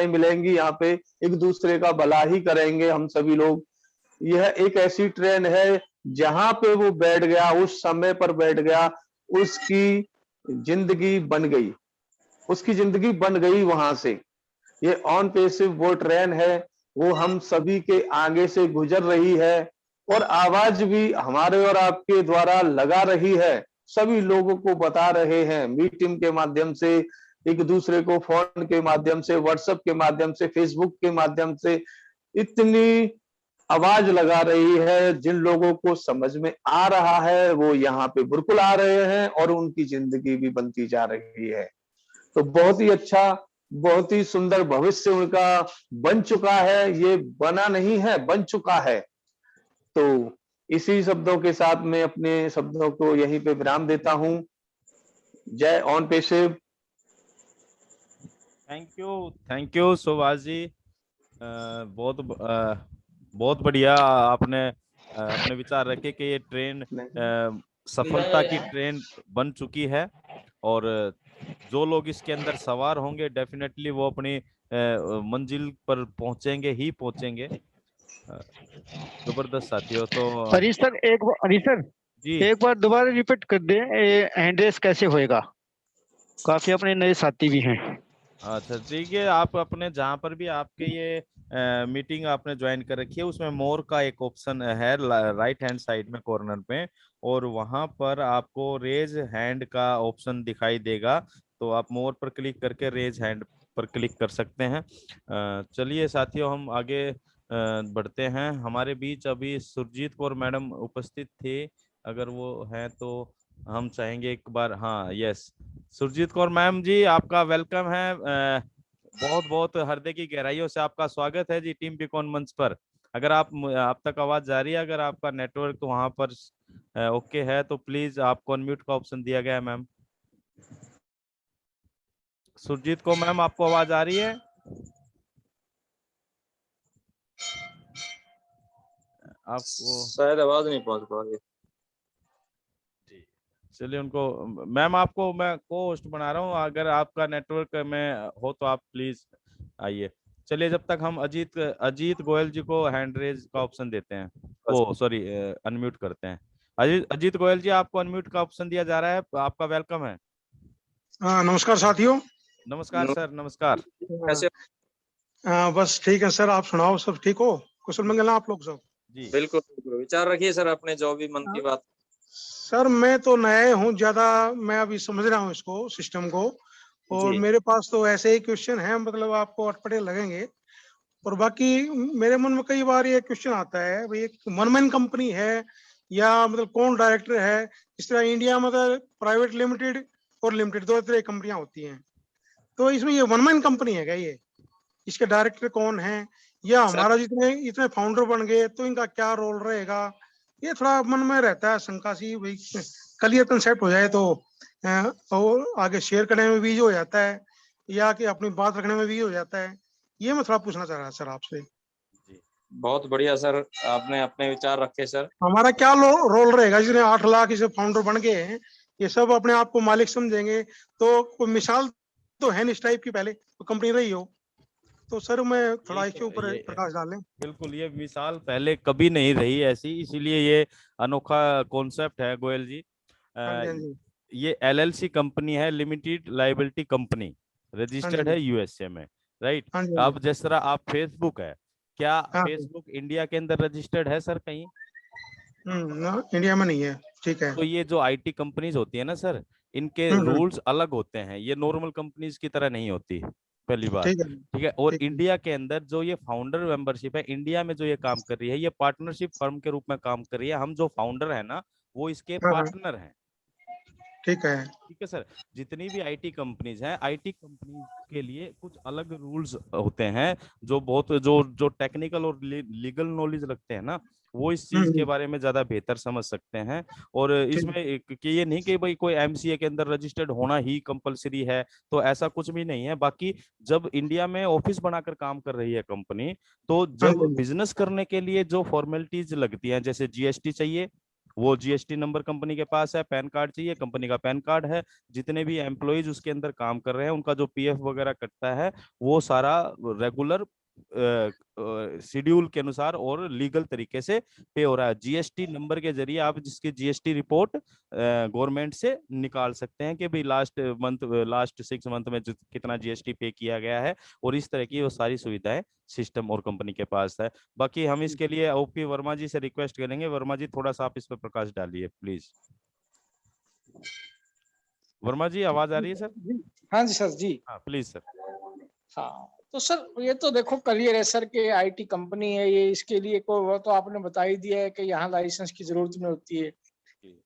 मिलेंगी, यहाँ पे एक दूसरे का भला ही करेंगे हम सभी लोग। यह एक ऐसी ट्रेन है जहां पे वो बैठ गया, उस समय पर बैठ गया, उसकी जिंदगी बन गई वहां से। ये ऑन पैसिव वो ट्रेन है, वो हम सभी के आगे से गुजर रही है और आवाज भी हमारे और आपके द्वारा लगा रही है, सभी लोगों को बता रहे हैं मीटिंग के माध्यम से, एक दूसरे को फोन के माध्यम से, व्हाट्सएप के माध्यम से, फेसबुक के माध्यम से इतनी आवाज लगा रही है। जिन लोगों को समझ में आ रहा है वो यहाँ पे बिल्कुल आ रहे हैं और उनकी जिंदगी भी बनती जा रही है। तो बहुत ही अच्छा, बहुत ही सुंदर भविष्य उनका बन चुका है, ये बना नहीं है बन चुका है। तो इसी शब्दों के साथ मैं अपने शब्दों को यहीं पे विराम देता हूं। जय ऑन पैसिव। Thank you Subhash ji. बहुत बढ़िया आपने अपने विचार रखे कि ये ट्रेन सफलता की ट्रेन बन चुकी है, और जो लोग इसके अंदर सवार होंगे डेफिनेटली वो अपनी मंजिल पर पहुंचेंगे। जबरदस्त साथियों। तो हरीश सर जी एक बार दोबारा रिपीट कर दें, हैंड रेस कैसे होएगा? काफी अपने नए साथी भी हैं। अच्छा ठीक है, आप अपने जहां पर भी आपके ये मीटिंग आपने ज्वाइन कर रखी है उसमें मोर का एक ऑप्शन है राइट हैंड साइड में कॉर्नर पे, और वहां पर आपको रेज हैंड का ऑप्शन दिखाई देगा, तो आप मोर पर क्लिक करके रेज हैंड पर क्लिक कर सकते हैं। चलिए साथियों, हम आगे बढ़ते हैं। हमारे बीच अभी सुरजीत कौर मैडम उपस्थित थे, अगर वो हैं तो हम चाहेंगे एक बार। हाँ यस, सुरजीत कौर मैम जी, आपका वेलकम है। बहुत बहुत हृदय की गहराइयों से आपका स्वागत है जी टीम बीकॉन मंच पर। अगर आप तक आवाज जा रही है, अगर आपका नेटवर्क वहां पर ओके है तो प्लीज आपको अनम्यूट का ऑप्शन दिया गया है मैम। सुरजीत को मैम आपको आवाज आ रही है? आपको शायद आवाज नहीं पहुंच पा रही। चलिए उनको, मैम आपको मैं को होस्ट बना रहा हूँ, अगर आपका नेटवर्क में हो तो आप प्लीज आइए। चलिए जब तक हम अजीत गोयल जी को हैंड रेज का ऑप्शन देते हैं, वो सॉरी अनम्यूट करते हैं। अजीत गोयल जी, आपको अनम्यूट का ऑप्शन दिया जा रहा है, आपका वेलकम है। नमस्कार साथियों। नमस्कार सर, नमस्कार। कैसे? बस ठीक है सर, आप सुनाओ, सब ठीक हो? कुशल मंगल आप लोग सब? जी बिल्कुल, विचार रखिए सर अपने, जो भी मन की बात। सर मैं तो नया हूँ ज्यादा, मैं अभी समझ रहा हूँ इसको, सिस्टम को, और जी। मेरे पास तो ऐसे ही क्वेश्चन है, मतलब आपको अटपटे लगेंगे, और बाकी मेरे मन में कई बार ये क्वेश्चन आता है, भाई एक वन मैन कंपनी है या मतलब कौन डायरेक्टर है? इस तरह इंडिया मतलब प्राइवेट लिमिटेड और लिमिटेड दो तरह की कंपनियां होती हैं, तो इसमें ये वन मैन कंपनी है क्या? ये इसके डायरेक्टर कौन है, या हमारा इतने फाउंडर बन गए तो इनका क्या रोल रहेगा? ये थोड़ा मन में रहता है शंका सी, भाई क्लियर कंसेप्ट हो जाए तो और आगे शेयर करने में भी इजी हो जाता है, या कि अपनी बात रखने में भी हो जाता है। ये मैं थोड़ा पूछना चाह रहा सर आपसे। बहुत बढ़िया सर, आपने अपने विचार रखे सर। हमारा क्या रोल रहेगा? जिसने 8 लाख इसे फाउंडर बन गए हैं, ये सब अपने आप को मालिक समझेंगे, तो कोई मिसाल तो है नहीं इस टाइप की, पहले तो कंपनी रही हो, तो सर मैं थोड़ा इसके ऊपर प्रकाश डालें। बिल्कुल, ये मिसाल पहले कभी नहीं रही ऐसी, इसीलिए ये अनोखा कॉन्सेप्ट है गोयल जी। ये LLC कंपनी है, लिमिटेड लायबिलिटी कंपनी, रजिस्टर्ड है यूएसए में, राइट। अब जिस तरह आप फेसबुक है, क्या फेसबुक इंडिया के अंदर रजिस्टर्ड है सर कहीं? इंडिया में नहीं है। ठीक है। तो ये जो आईटी कंपनीज होती है ना सर, इनके हम्म, रूल्स अलग होते हैं, ये नॉर्मल कंपनीज की तरह नहीं होती, पहली बात। ठीक है। ठीक है, और ठीक है। इंडिया के अंदर जो ये फाउंडर मेंबरशिप है, इंडिया में जो ये काम कर रही है, ये पार्टनरशिप फर्म के रूप में काम कर रही है। हम जो फाउंडर है ना, वो इसके हाँ, हाँ, पार्टनर हैं। ठीक है। ठीक है सर, जितनी भी आईटी कंपनीज हैं, आईटी कंपनीज के लिए कुछ अलग रूल्स होते हैं, जो बहुत जो जो टेक्निकल और लीगल नॉलेज रखते हैं ना, वो इस चीज के हम्म, बारे में ज्यादा बेहतर समझ सकते हैं। और ठीक। इसमें कि ये नहीं कि भाई कोई एमसीए के अंदर रजिस्टर्ड होना ही कंपलसरी है, तो ऐसा कुछ भी नहीं है। बाकी जब इंडिया में ऑफिस बनाकर काम कर रही है कंपनी, तो हाँ जब जी। बिजनेस करने के लिए जो फॉर्मेलिटीज लगती हैं, जैसे जीएसटी चाहिए, वो जीएसटी नंबर कंपनी के पास है, पैन कार्ड चाहिए, कंपनी का पैन कार्ड है, जितने भी एम्प्लॉयज उसके अंदर काम कर रहे हैं उनका जो पीएफ वगैरह कटता है, वो सारा रेगुलर शेड्यूल के अनुसार और लीगल तरीके से पे हो रहा है। जीएसटी नंबर के जरिए आप जिसकी जीएसटी रिपोर्ट गवर्नमेंट से निकाल सकते हैं कि भाई लास्ट 6 मंथ में कितना जीएसटी पे किया गया है, और इस तरह की वो सारी सुविधाएं सिस्टम और कंपनी के पास है। बाकी हम इसके लिए ओपी वर्मा जी से रिक्वेस्ट करेंगे, वर्मा जी थोड़ा सा आप इस पर प्रकाश डालिए प्लीज। वर्मा जी आवाज आ रही है सर? जी, हाँ जी सर जी। हाँ प्लीज सर। हाँ तो सर ये तो देखो करियर है सर के आईटी कंपनी है ये, इसके लिए कोई वो तो आपने बता ही दिया है कि यहाँ लाइसेंस की जरूरत नहीं होती है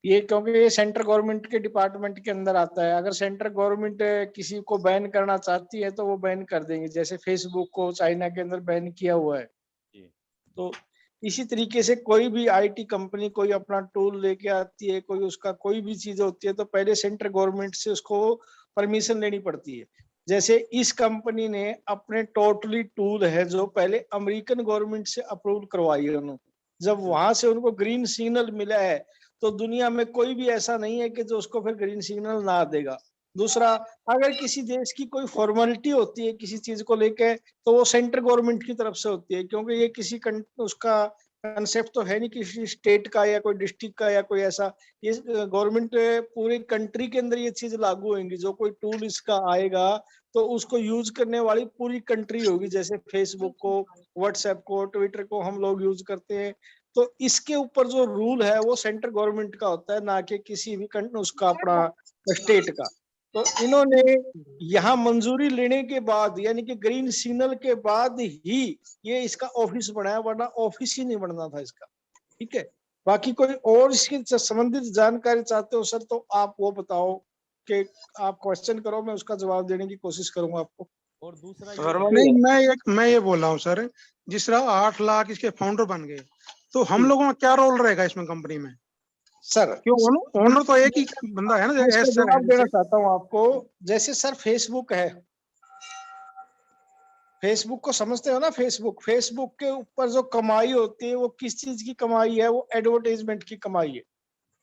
ये, क्योंकि ये सेंट्रल गवर्नमेंट के डिपार्टमेंट के अंदर आता है। अगर सेंट्रल गवर्नमेंट किसी को बैन करना चाहती है तो वो बैन कर देंगे, जैसे फेसबुक को चाइना के अंदर बैन किया हुआ है। तो इसी तरीके से कोई भी आईटी कंपनी कोई अपना टूल लेके आती है, कोई उसका कोई भी चीज होती है, तो पहले सेंट्रल गवर्नमेंट से उसको परमिशन लेनी पड़ती है। जैसे इस कंपनी ने अपने टोटली टूल है जो पहले अमेरिकन गवर्नमेंट से अप्रूव करवाई है उन्होंने, जब वहां से उनको ग्रीन सिग्नल मिला है, तो दुनिया में कोई भी ऐसा नहीं है कि जो उसको फिर ग्रीन सिग्नल ना देगा। दूसरा, अगर किसी देश की कोई फॉर्मेलिटी होती है किसी चीज को लेके, तो वो सेंट्रल गवर्नमेंट की तरफ से होती है, क्योंकि ये किसी उसका कंसेप्ट तो है नहीं किसी स्टेट का या कोई डिस्ट्रिक्ट का या कोई ऐसा, ये गवर्नमेंट पूरी कंट्री के अंदर ये चीज लागू होंगी। जो कोई टूल इसका आएगा तो उसको यूज करने वाली पूरी कंट्री होगी, जैसे फेसबुक को, व्हाट्सएप को, ट्विटर को हम लोग यूज करते हैं। तो इसके ऊपर जो रूल है वो सेंट्रल गवर्नमेंट का होता है, ना कि किसी भी उसका अपना स्टेट का। तो इन्होंने यहाँ मंजूरी लेने के बाद, यानी कि ग्रीन सिग्नल के बाद ही ये इसका ऑफिस बनाया, वरना ऑफिस ही नहीं बनना था इसका। ठीक है, बाकी कोई और इसकी संबंधित जानकारी चाहते हो सर तो आप वो बताओ, कि आप क्वेश्चन करो, मैं उसका जवाब देने की कोशिश करूंगा आपको। और दूसरा नहीं, मैं ये बोल रहा हूँ सर, जिस तरह 8 लाख इसके फाउंडर बन गए, तो हम लोगों का क्या रोल रहेगा इसमें कंपनी में? सर क्यों ओनर तो एक ही बंदा है ना, मैं इसका एस सर जवाब है देना जैसे। चाहता हूँ आपको। जैसे सर फेसबुक है, फेसबुक को समझते हो ना, फेसबुक फेसबुक के ऊपर जो कमाई होती है वो किस चीज की कमाई है? वो एडवर्टाइजमेंट की कमाई है।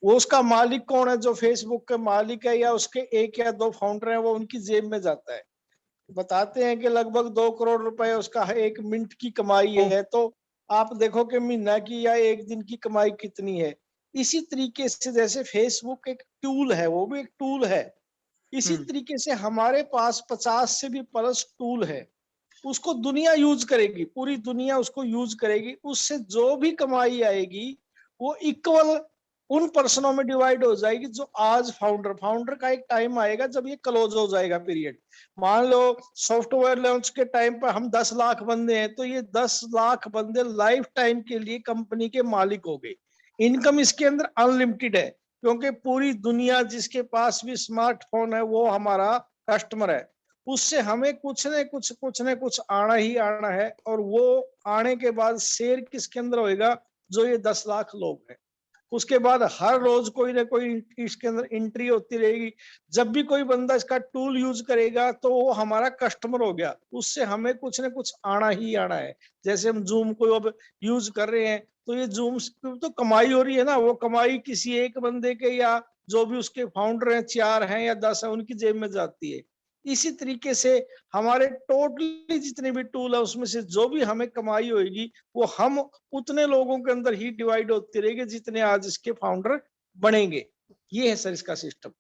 वो उसका मालिक कौन है? जो फेसबुक के मालिक है या उसके 1 या 2 फाउंडर हैं, वो उनकी जेब में जाता है। बताते हैं कि लगभग 2 करोड़ रुपए उसका 1 मिनट की कमाई है। तो आप देखो कि महीना की या एक दिन की कमाई कितनी है। इसी तरीके से जैसे फेसबुक एक टूल है, वो भी एक टूल है, इसी तरीके से हमारे पास 50 से भी प्लस टूल है। उसको दुनिया यूज करेगी, पूरी दुनिया उसको यूज करेगी। उससे जो भी कमाई आएगी वो इक्वल उन पर्सनों में डिवाइड हो जाएगी जो आज फाउंडर का एक टाइम आएगा जब ये क्लोज हो जाएगा पीरियड। मान लो सॉफ्टवेयर लॉन्च के टाइम पर हम 10 लाख बंदे हैं, तो ये 10 लाख बंदे लाइफ टाइम के लिए कंपनी के मालिक हो गए। इनकम इसके अंदर अनलिमिटेड है, क्योंकि पूरी दुनिया जिसके पास भी स्मार्टफोन है वो हमारा कस्टमर है। उससे हमें कुछ न कुछ आना ही आना है, और वो आने के बाद शेयर किसके अंदर होएगा? जो ये 10 लाख लोग हैं। उसके बाद हर रोज कोई ना कोई इसके अंदर एंट्री होती रहेगी। जब भी कोई बंदा इसका टूल यूज करेगा तो वो हमारा कस्टमर हो गया, उससे हमें कुछ ना कुछ आना ही आना है। जैसे हम जूम को अब यूज कर रहे हैं, तो ये जूम तो कमाई हो रही है ना, वो कमाई किसी एक बंदे के या जो भी उसके फाउंडर हैं, 4 हैं या 10 हैं, उनकी जेब में जाती है। इसी तरीके से हमारे टोटली जितने भी टूल है उसमें से जो भी हमें कमाई होगी वो हम उतने लोगों के अंदर ही डिवाइड होती रहेगी जितने आज इसके फाउंडर बनेंगे। ये है सर इसका सिस्टम।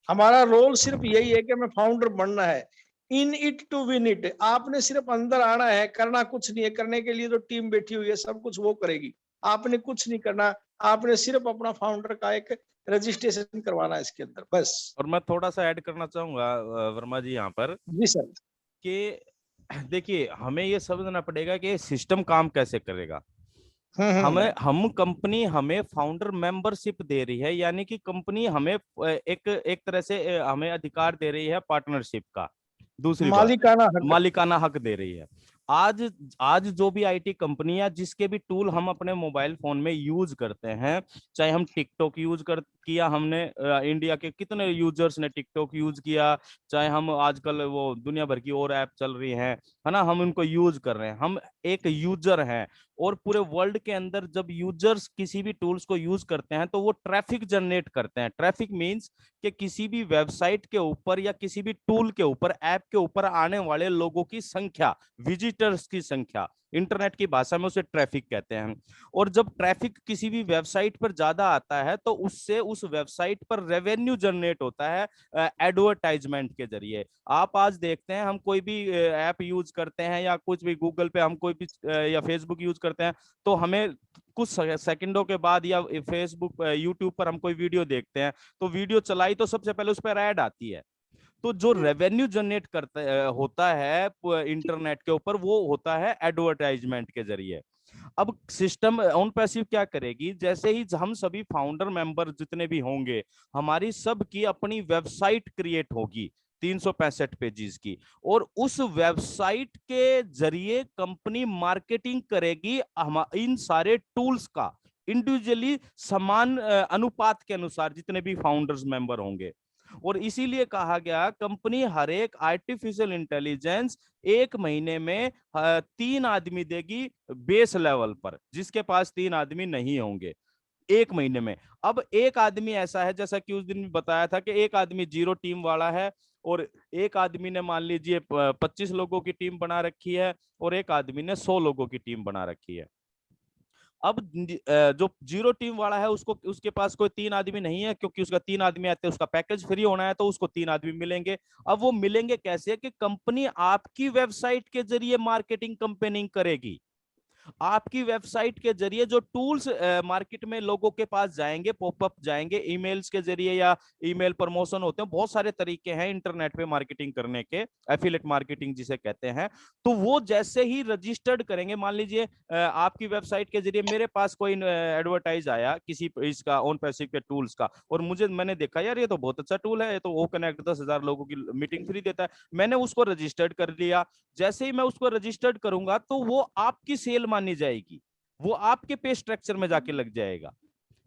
हमारा रोल सिर्फ यही है कि हमें फाउंडर बनना है, in it to win it. आपने सिर्फ अंदर आना है, करना कुछ नहीं है। करने के लिए तो टीम बैठी हुई है, सब कुछ वो करेगी, आपने कुछ नहीं करना। आपने सिर्फ अपना फाउंडर का एक रजिस्ट्रेशन करवाना है इसके अंदर बस। और मैं थोड़ा सा ऐड करना चाहूंगा वर्मा जी यहाँ पर जी सर। कि देखिए हमें ये समझना पड़ेगा कि सिस्टम काम कैसे करेगा। हम कंपनी हमें फाउंडर मेंबरशिप दे रही है, यानी कि कंपनी हमें एक तरह से हमें अधिकार दे रही है पार्टनरशिप का। दूसरी बात, मालिकाना हक। मालिकाना हक दे रही है। आज जो भी आईटी कंपनियां जिसके भी टूल हम अपने मोबाइल फोन में यूज करते हैं, चाहे हम टिकटॉक यूज किया हमने, इंडिया के कितने यूजर्स ने टिकटॉक यूज किया, चाहे हम आजकल वो दुनिया भर की और ऐप चल रही हैं, है ना, हम उनको यूज कर रहे हैं, हम एक यूजर हैं। और पूरे वर्ल्ड के अंदर जब यूजर्स किसी भी टूल्स को यूज करते हैं तो वो ट्रैफिक जनरेट करते हैं। ट्रैफिक मींस कि किसी भी वेबसाइट के ऊपर या किसी भी टूल के ऊपर, ऐप के ऊपर आने वाले लोगों की संख्या, विजिटर्स की संख्या, इंटरनेट की भाषा में उसे ट्रैफिक कहते हैं। और जब ट्रैफिक किसी भी वेबसाइट पर ज्यादा आता है तो उससे उस वेबसाइट पर रेवेन्यू जनरेट होता है एडवर्टाइजमेंट के जरिए। आप आज देखते हैं हम कोई भी ऐप यूज करते हैं या कुछ भी गूगल पे हम कोई भी या फेसबुक यूज करते हैं तो हमें कुछ सेकंडों के बाद, या फेसबुक यूट्यूब पर हम कोई वीडियो देखते हैं तो वीडियो चलाई तो सबसे पहले उस पर ऐड आती है। तो जो रेवेन्यू जनरेट करता होता है इंटरनेट के ऊपर, वो होता है एडवर्टाइजमेंट के जरिए। अब सिस्टम ऑन पैसिव क्या करेगी, जैसे ही हम सभी फाउंडर मेंबर जितने भी होंगे, हमारी सब की अपनी वेबसाइट क्रिएट होगी 365 पेजेस की, और उस वेबसाइट के जरिए कंपनी मार्केटिंग करेगी इन सारे टूल्स का इंडिविजुअली समान अनुपात के अनुसार जितने भी फाउंडर्स मेंबर होंगे। और इसीलिए कहा गया कंपनी हर एक आर्टिफिशियल इंटेलिजेंस 1 महीने में 3 आदमी देगी बेस लेवल पर, जिसके पास 3 आदमी नहीं होंगे 1 महीने में। अब एक आदमी ऐसा है, जैसा कि उस दिन बताया था कि एक आदमी 0 टीम वाला है, और एक आदमी ने मान लीजिए 25 लोगों की टीम बना रखी है, और एक आदमी ने 100 लोगों की टीम बना रखी है। अब जो 0 टीम वाला है उसको, उसके पास कोई 3 आदमी नहीं है, क्योंकि उसका 3 आदमी आते हैं, उसका पैकेज फ्री होना है तो उसको 3 आदमी मिलेंगे। अब वो मिलेंगे कैसे, कि कंपनी आपकी वेबसाइट के जरिए मार्केटिंग कंपेनिंग करेगी। आपकी वेबसाइट के जरिए जो टूल्स मार्केट में लोगों के पास जाएंगे, पॉपअप जाएंगे ईमेल्स के जरिए, या ईमेल प्रमोशन होते हैं, बहुत सारे तरीके हैं इंटरनेट पे मार्केटिंग करने के, एफिलिएट मार्केटिंग जिसे कहते हैं। तो वो जैसे ही रजिस्टर्ड करेंगे, मान लीजिए आपकी वेबसाइट के जरिए मेरे पास कोई एडवर्टाइज आया किसी इसका ऑन पैसिव के टूल्स का, और मैंने देखा यार ये तो बहुत अच्छा टूल है, ये तो वो कनेक्ट 10,000 लोगों की मीटिंग फ्री देता है, मैंने उसको रजिस्टर्ड कर लिया। जैसे ही मैं उसको रजिस्टर्ड करूंगा तो वो आपकी सेल मानी जाएगी, वो आपके पे स्ट्रक्चर में जाके लग जाएगा।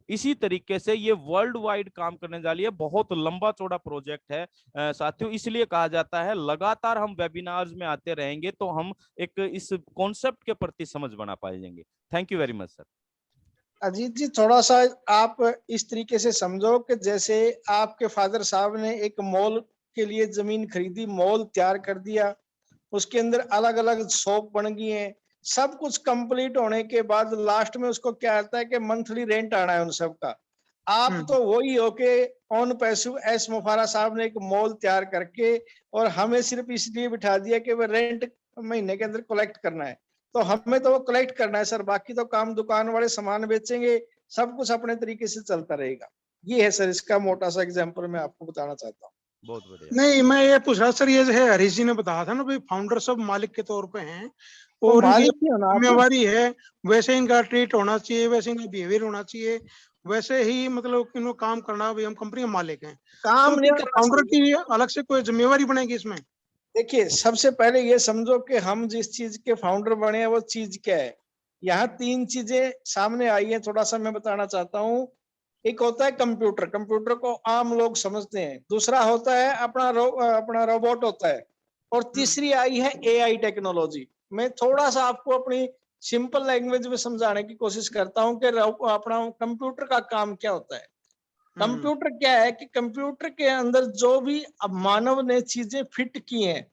इसी तरीके से ये वर्ल्ड वाइड काम करने जा रही है, बहुत लंबा चौड़ा प्रोजेक्ट है साथियों। इसलिए कहा जाता है लगातार हम वेबिनार्स में आते रहेंगे तो हम एक इस कॉन्सेप्ट के प्रति समझ बना पाएंगे। Thank you very much sir. Ajit ji, थोड़ा सा आप इस तरीके से समझो कि जैसे आपके फादर साहब ने एक मॉल के लिए जमीन खरीदी, मॉल तैयार कर दिया, उसके अंदर अलग अलग शॉप बन गई हैं, सब कुछ कंप्लीट होने के बाद लास्ट में उसको क्या आता है कि मंथली रेंट आना है उन सब का। आप तो वही हो के ऑन पैसिव एस मुफारा साहब ने एक मॉल तैयार करके और हमें सिर्फ इसलिए बिठा दिया कि वो रेंट महीने के अंदर कलेक्ट करना है, तो हमें तो वो कलेक्ट करना है सर, बाकी तो काम दुकान वाले सामान बेचेंगे, सब कुछ अपने तरीके से चलता रहेगा। ये है सर इसका मोटा सा एग्जाम्पल मैं आपको बताना चाहता हूँ। बहुत बढ़िया। नहीं, मैं ये पूछ रहा सर, ये जो है हरीश जी ने बताया था ना भाई, फाउंडर सब मालिक के तौर पे हैं और इनकी मालिक ही हो ना आप। जिम्मेवारी है, वैसे इनका ट्रीट होना चाहिए, वैसे इनका बिहेवियर होना चाहिए, वैसे ही मतलब इनको काम करना, भाई हम कंपनी के मालिक हैं, काम तो नहीं क्या करना फाउंडर चाहिए। की अलग से कोई जिम्मेवारी बनेगी इसमें? देखिए, सबसे पहले ये समझो कि हम जिस चीज के फाउंडर बने हैं वो चीज क्या है। यहाँ 3 चीजें सामने आई हैं, थोड़ा सा मैं बताना चाहता हूँ। एक होता है कंप्यूटर, कंप्यूटर को आम लोग समझते हैं। दूसरा होता है अपना रोबोट होता है, और तीसरी आई है एआई टेक्नोलॉजी। मैं थोड़ा सा आपको अपनी सिंपल लैंग्वेज में समझाने की कोशिश करता हूँ कि अपना कंप्यूटर का काम क्या होता है। कंप्यूटर क्या है कि कंप्यूटर के अंदर जो भी अब मानव ने चीजें फिट की हैं,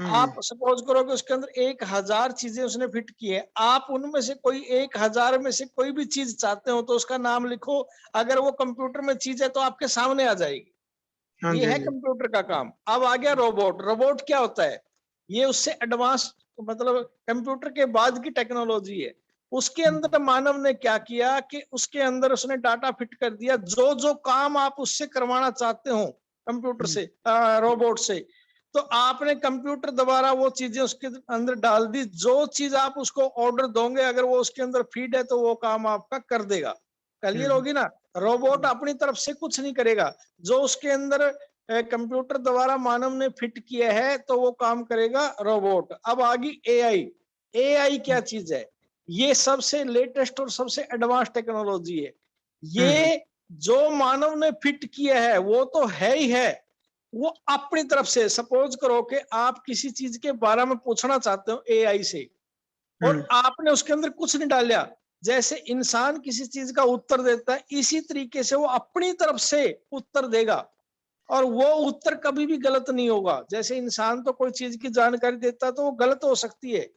आप सपोज करो कि उसके अंदर 1000 चीजें उसने फिट की है, आप उनमें से कोई 1000 में से कोई भी चीज चाहते हो तो उसका नाम लिखो, अगर वो कंप्यूटर में चीज है तो आपके सामने आ जाएगी। ये है कंप्यूटर का काम। अब आ गया रोबोट। रोबोट क्या होता है? ये उससे एडवांस, मतलब कंप्यूटर के बाद की टेक्नोलॉजी है। उसके अंदर मानव ने क्या किया कि उसके अंदर उसने डाटा फिट कर दिया, जो जो काम आप उससे करवाना चाहते हो कंप्यूटर से, रोबोट से, तो आपने कंप्यूटर द्वारा वो चीजें उसके अंदर डाल दी। जो चीज आप उसको ऑर्डर दोगे, अगर वो उसके अंदर फीड है तो वो काम आपका कर देगा। क्लियर होगी ना? रोबोट अपनी तरफ से कुछ नहीं करेगा, जो उसके अंदर कंप्यूटर द्वारा मानव ने फिट किया है तो वो काम करेगा रोबोट। अब आगे एआई। एआई क्या चीज है? ये सबसे लेटेस्ट और सबसे एडवांस टेक्नोलॉजी है। ये जो मानव ने फिट किया है वो तो है ही है, वो अपनी तरफ से, सपोज करो कि आप किसी चीज के बारे में पूछना चाहते हो एआई से, और आपने उसके अंदर कुछ नहीं डाला, जैसे इंसान किसी चीज का उत्तर देता है, इसी तरीके से वो अपनी तरफ से उत्तर देगा, और वो उत्तर कभी भी गलत नहीं होगा। जैसे इंसान तो कोई चीज की जानकारी देता है तो वो गलत हो सकती है,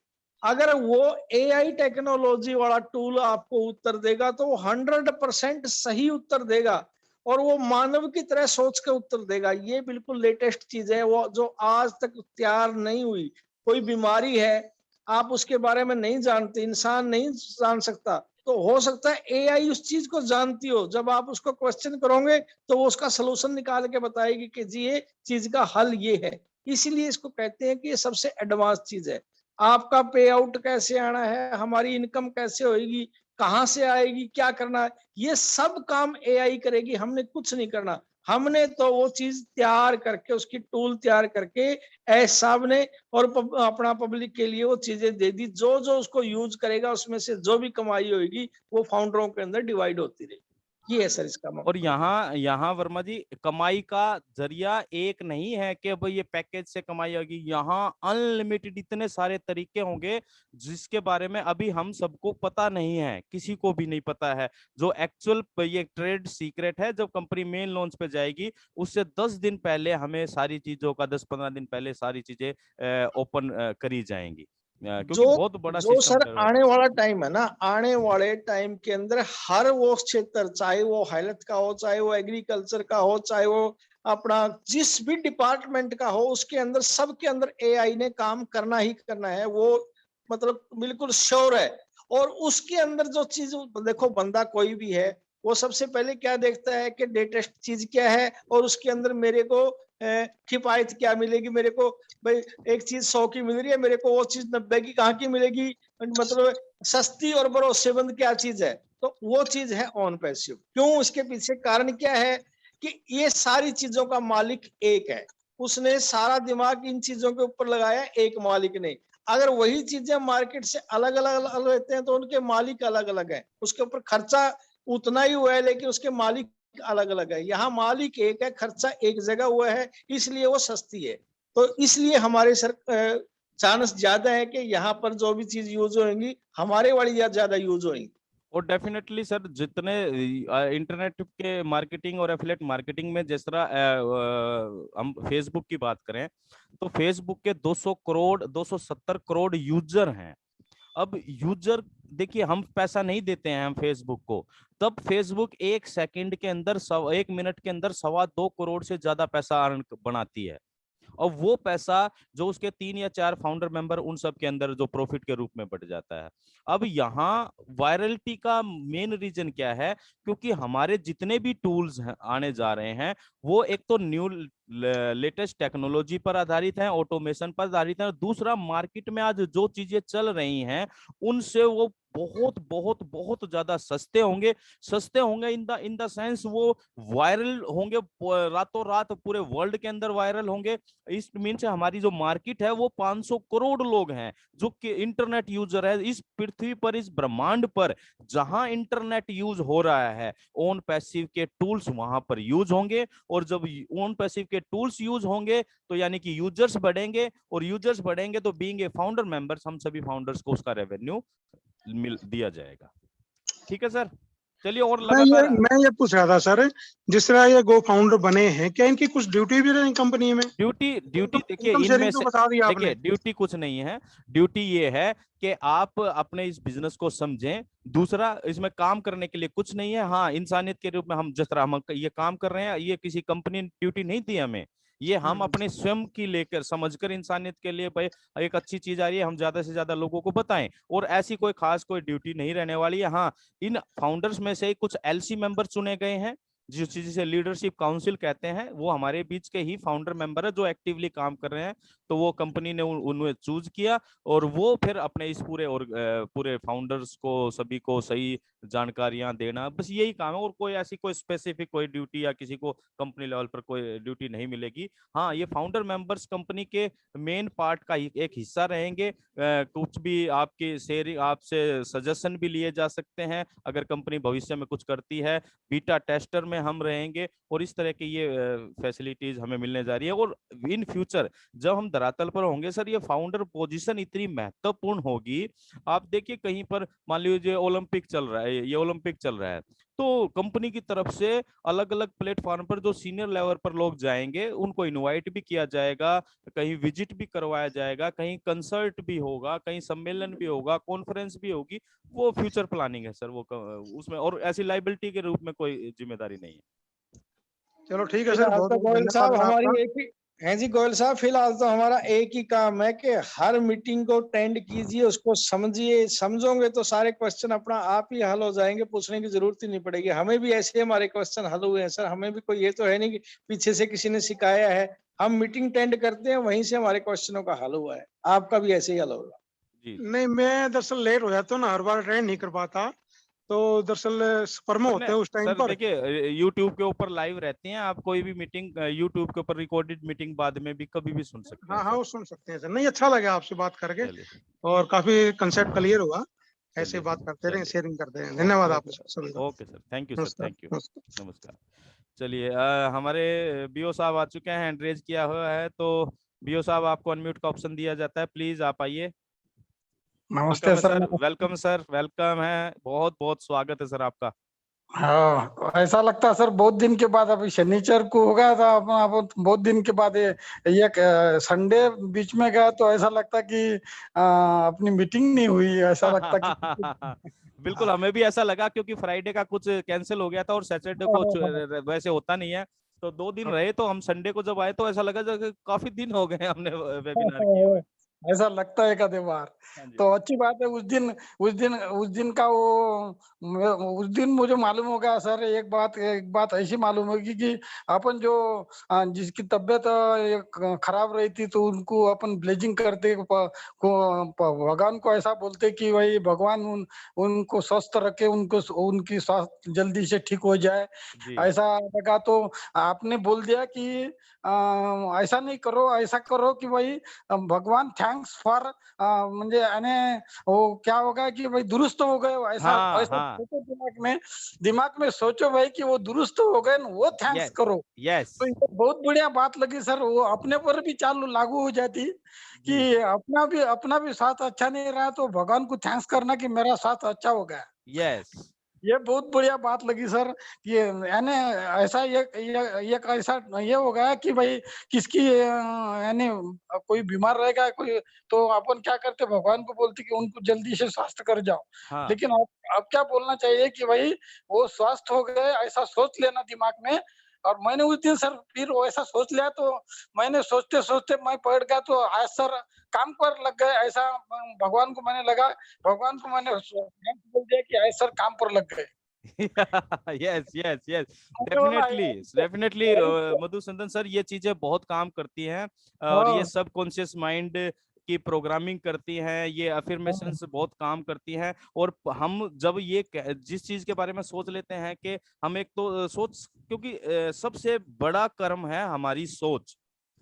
अगर वो एआई टेक्नोलॉजी वाला टूल आपको उत्तर देगा तो वो 100% सही उत्तर देगा, और वो मानव की तरह सोच के उत्तर देगा। ये बिल्कुल लेटेस्ट चीज है, वो जो आज तक तैयार नहीं हुई। कोई बीमारी है, आप उसके बारे में नहीं जानते, इंसान नहीं जान सकता, तो हो सकता है एआई उस चीज को जानती हो। जब आप उसको क्वेश्चन करोगे तो वो उसका सलूशन निकाल के बताएगी कि जी ये चीज का हल ये है। इसीलिए इसको कहते हैं कि ये सबसे एडवांस चीज है। आपका पे आउट कैसे आना है, हमारी इनकम कैसे होगी, कहाँ से आएगी, क्या करना है, ये सब काम एआई करेगी, हमने कुछ नहीं करना। हमने तो वो चीज तैयार करके, उसकी टूल तैयार करके साहब ने और अपना पब्लिक के लिए वो चीजें दे दी। जो जो उसको यूज करेगा उसमें से जो भी कमाई होगी वो फाउंडरों के अंदर डिवाइड होती रहेगी। ये है सर इसका मतलब। और यहाँ वर्मा जी, कमाई का जरिया एक नहीं है कि भाई ये पैकेज से कमाई होगी। यहाँ अनलिमिटेड इतने सारे तरीके होंगे जिसके बारे में अभी हम सबको पता नहीं है, किसी को भी नहीं पता है। जो एक्चुअल ये ट्रेड सीक्रेट है, जब कंपनी मेन लॉन्च पे जाएगी उससे 10 दिन पहले हमें सारी चीजों का, 10-15 दिन पहले सारी चीजें ओपन करी जाएंगी, क्योंकि जो बहुत बड़ा जो सिस्टम सर चल रहा है। आने वाला टाइम है ना, आने वाले टाइम के अंदर हर वो क्षेत्र, चाहे वो हेल्थ का हो, चाहे वो एग्रीकल्चर का हो, चाहे वो अपना जिस भी डिपार्टमेंट का हो, उसके अंदर सबके अंदर एआई ने काम करना ही करना है, वो मतलब बिल्कुल श्योर है। और उसके अंदर जो चीज, देखो बंदा कोई भी है, वो सबसे पहले क्या देखता है कि लेटेस्ट चीज क्या है, और उसके अंदर मेरे को किफायत क्या मिलेगी। मेरे को भाई एक चीज 100 की मिल रही है, मेरे को वो चीज 90 की कहाँ की मिलेगी, मतलब सस्ती और भरोसेमंद क्या चीज है, तो वो चीज है ऑन पैसिव। क्यों? इसके पीछे कारण क्या है कि ये सारी चीजों का मालिक एक है, उसने सारा दिमाग इन चीजों के ऊपर लगाया एक मालिक ने। अगर वही चीजें मार्केट से अलग अलग लेते हैं तो उनके मालिक अलग अलग है, उसके ऊपर खर्चा उतना ही हुआ है लेकिन उसके मालिक अलग अलग है। यहाँ मालिक एक है, खर्चा एक जगह हुआ है, इसलिए वो सस्ती है। तो इसलिए हमारे सर चांस ज्यादा है कि यहाँ पर जो भी चीज यूज होंगी हमारे वाली ज्यादा यूज होंगी। और डेफिनेटली सर, जितने इंटरनेट के मार्केटिंग और एफिलिएट मार्केटिंग में, जिस तरह हम फेसबुक की बात करें तो फेसबुक के 200 करोड़ 270 करोड़ यूजर हैं। अब यूजर, देखिए हम पैसा नहीं देते हैं हम फेसबुक को, तब फेसबुक 1 सेकंड के अंदर 1 मिनट के अंदर 2.25 करोड़ से ज्यादा पैसा अर्न बनाती है। और वो पैसा जो उसके 3 या 4 फाउंडर मेंबर, उन सब के अंदर जो प्रॉफिट के रूप में बढ़ जाता है। अब यहाँ वायरलिटी का मेन रीजन क्या है? क्योंकि हमारे जितने भी टूल्स आने जा रहे हैं वो एक तो न्यू लेटेस्ट टेक्नोलॉजी पर आधारित है, ऑटोमेशन पर आधारित है। दूसरा, मार्केट में आज जो चीजें चल रही हैं उनसे वो बहुत बहुत बहुत ज्यादा सस्ते होंगे। सस्ते होंगे इन द सेंस वो वायरल होंगे, रातों रात पूरे वर्ल्ड के अंदर वायरल होंगे। इस मीन से हमारी जो मार्केट है वो 500 करोड़ लोग हैं जो कि इंटरनेट यूजर है इस पृथ्वी पर, इस ब्रह्मांड पर। जहां इंटरनेट यूज हो रहा है, ओन पैसिव के टूल्स वहां पर यूज होंगे, और जब ओन पैसिव के टूल्स यूज होंगे तो यानी कि यूजर्स बढ़ेंगे, और यूजर्स बढ़ेंगे तो बीइंग ए फाउंडर मेंबर्स, हम सभी फाउंडर्स को उसका रेवेन्यू मिल दिया जाएगा। ठीक है सर, चलिए। और लगातार मैं ये पूछ रहा था सर, जिस तरह ये गो फाउंडर बने हैं, क्या इनकी कुछ ड्यूटी भी रही कंपनी में? ड्यूटी देखिए, इनकम इनमें शेयरिंग तो से बता दिया आपने। देखिए ड्यूटी कुछ नहीं है। ड्यूटी ये है कि आप अपने इस बिजनेस को समझें। दूसरा, इसमें काम करने के लिए कुछ नहीं है। हाँ, इंसानियत के रूप में हम जिस तरह हम ये काम कर रहे हैं, ये किसी कंपनी ने ड्यूटी नहीं दी हमें ये हम अपने स्वयं की लेकर समझकर इंसानियत के लिए भाई एक अच्छी चीज आ रही है, हम ज्यादा से ज्यादा लोगों को बताएं। और ऐसी कोई खास कोई ड्यूटी नहीं रहने वाली है। हाँ, इन फाउंडर्स में से कुछ एलसी मेंबर चुने गए हैं, जिसे लीडरशिप काउंसिल कहते हैं, वो हमारे बीच के ही फाउंडर मेंबर है जो एक्टिवली काम कर रहे हैं। तो वो कंपनी ने उन्हें चूज किया और वो फिर अपने इस पूरे फाउंडर्स को सभी को सही जानकारियां देना, बस यही काम है। और कोई ऐसी कोई स्पेसिफिक कोई ड्यूटी या किसी को कंपनी लेवल पर कोई ड्यूटी नहीं मिलेगी। हाँ, ये फाउंडर मेंबर्स कंपनी के मेन पार्ट का एक हिस्सा रहेंगे। कुछ भी आपके शेयरिंग, आपसे सजेशन भी लिए जा सकते हैं अगर कंपनी भविष्य में कुछ करती है। बीटा टेस्टर में हम रहेंगे और इस तरह की ये फैसिलिटीज हमें मिलने जा रही है। और इन फ्यूचर जब हम धरातल पर होंगे सर, ये फाउंडर पोजीशन इतनी महत्वपूर्ण होगी। आप देखिए कहीं पर मान लीजिए ओलंपिक चल रहा है, ये ओलंपिक चल रहा है, तो कंपनी की तरफ से अलग अलग प्लेटफॉर्म पर जो सीनियर लेवल पर लोग जाएंगे उनको इनवाइट भी किया जाएगा, कहीं विजिट भी करवाया जाएगा, कहीं कंसर्ट भी होगा, कहीं सम्मेलन भी होगा, कॉन्फ्रेंस भी होगी। वो फ्यूचर प्लानिंग है सर, वो उसमें और ऐसी लाइबिलिटी के रूप में कोई जिम्मेदारी नहीं है। चलो ठीक है सर, फिलहाल बहुत तो बहुत गोयल साहब धन्यवाद आपका। हमारी एक ही हैं जी, गोयल साहब फिलहाल तो हमारा एक ही काम है कि हर मीटिंग को अटेंड कीजिए, उसको समझिए। समझोगे तो सारे क्वेश्चन अपना आप ही हल हो जाएंगे, पूछने की जरूरत ही नहीं पड़ेगी। हमें भी ऐसे हमारे क्वेश्चन हल हुए हैं सर, हमें भी कोई ये तो है नहीं कि पीछे से किसी ने सिखाया है। हम मीटिंग अटेंड करते हैं, वहीं से हमारे क्वेश्चनों का हल हुआ है। आपका भी ऐसे ही हल होगा। जी नहीं, मैं दरअसल लेट हो जाता हूँ ना, हर बार अटेंड नहीं कर पाता, तो दरअसल सफर में होते हैं उस टाइम सर पर। देखिए यूट्यूब के ऊपर लाइव रहती हैं, आप कोई भी मीटिंग यूट्यूब के ऊपर रिकॉर्डेड मीटिंग बाद में भी कभी भी सुन सकते हैं हाँ हाँ, सर। वो सुन सकते हैं सर। नहीं, अच्छा लगा आपसे बात करके चलिए और काफी कंसेप्ट क्लियर हुआ। ऐसे चलिए बात करते रहे, चलिए शेयरिंग करते रहे। धन्यवाद आपको सभी का। Okay sir, thank you sir, नमस्कार थैंक यू, नमस्कार। नमस्कार। चलिए हमारे बीओ साहब आ चुके हैं, हैंड रेज किया हुआ है, तो बीओ साहब आपको अनम्यूट का ऑप्शन दिया जाता है, प्लीज आप आइए। वेलकम नमस्ते है sir. Sir, welcome sir, welcome है, बहुत बहुत स्वागत है सर आपका। हाँ, ऐसा लगता है सर बहुत दिन के बाद, अभी शनिचर को हो गया था अपना, बहुत दिन के बाद ये संडे बीच में गया, तो ऐसा लगता कि अपनी मीटिंग नहीं हुई, ऐसा लगता कि बिल्कुल, हमें भी ऐसा लगा क्योंकि फ्राइडे का कुछ कैंसिल हो गया था और सैटरडे को वैसे होता नहीं है, तो 2 दिन रहे। तो हम संडे को जब आए तो ऐसा लगा जैसे काफी दिन हो गए हमने वेबिनार किए हुए। ऐसा लगता है कदे बार। हाँ जी, तो अच्छी बात है। उस दिन का वो उस दिन मुझे मालूम हो गया सर, एक बात ऐसी मालूम होगी कि अपन जो जिसकी तबीयत खराब रही थी, तो उनको अपन ब्लेजिंग करते भगवान को ऐसा बोलते कि भाई भगवान उनको स्वस्थ रखे, उनकी स्वास्थ्य जल्दी से ठीक हो जाए, जी ऐसा लगा। तो आपने बोल दिया कि ऐसा नहीं करो, ऐसा करो कि भाई भगवान थैंक्स फॉर, म्हणजे यानी वो क्या होगा कि भाई दुरुस्त हो गए, ऐसा हाँ ऐसा हाँ, सोचो, दिमाग में सोचो भाई कि वो दुरुस्त हो गए ना, वो थैंक्स यस करो। यस तो ये बहुत बढ़िया बात लगी सर, वो अपने पर भी चालू लागू हो जाती जी, कि अपना भी स्वास्थ्य अच्छा नहीं रहा, तो भगवान को थैंक्स करना कि मेरा स्वास्थ्य अच्छा हो गया। यस ये बहुत बढ़िया बात लगी सर। ये यानी ऐसा ये ऐसा ये हो गया कि भाई किसकी यानी कोई बीमार रहेगा कोई, तो अपन क्या करते, भगवान को बोलते कि उनको जल्दी से स्वस्थ कर जाओ। हाँ लेकिन अब क्या बोलना चाहिए कि भाई वो स्वस्थ हो गए, ऐसा सोच लेना दिमाग में। और मैंने उस दिन सर फिर वैसा सोच लिया, तो मैंने सोचते सोचते मैं पढ़ गया, तो आज सर काम पर लग गए। ऐसा भगवान को मैंने लगा, भगवान को मैंने बोल दिया कि आज सर काम पर लग गए। यस यस यस, मैंने बोला, डेफिनेटली डेफिनेटली मधुसूदन सर, ये चीजें बहुत काम करती हैं और ये हाँ, सबकॉन्शियस माइंड की प्रोग्रामिंग करती हैं, ये अफर्मेशंस बहुत काम करती हैं। और हम जब जिस चीज के बारे में सोच लेते हैं कि हम एक तो सोच, क्योंकि सबसे बड़ा कर्म है हमारी सोच।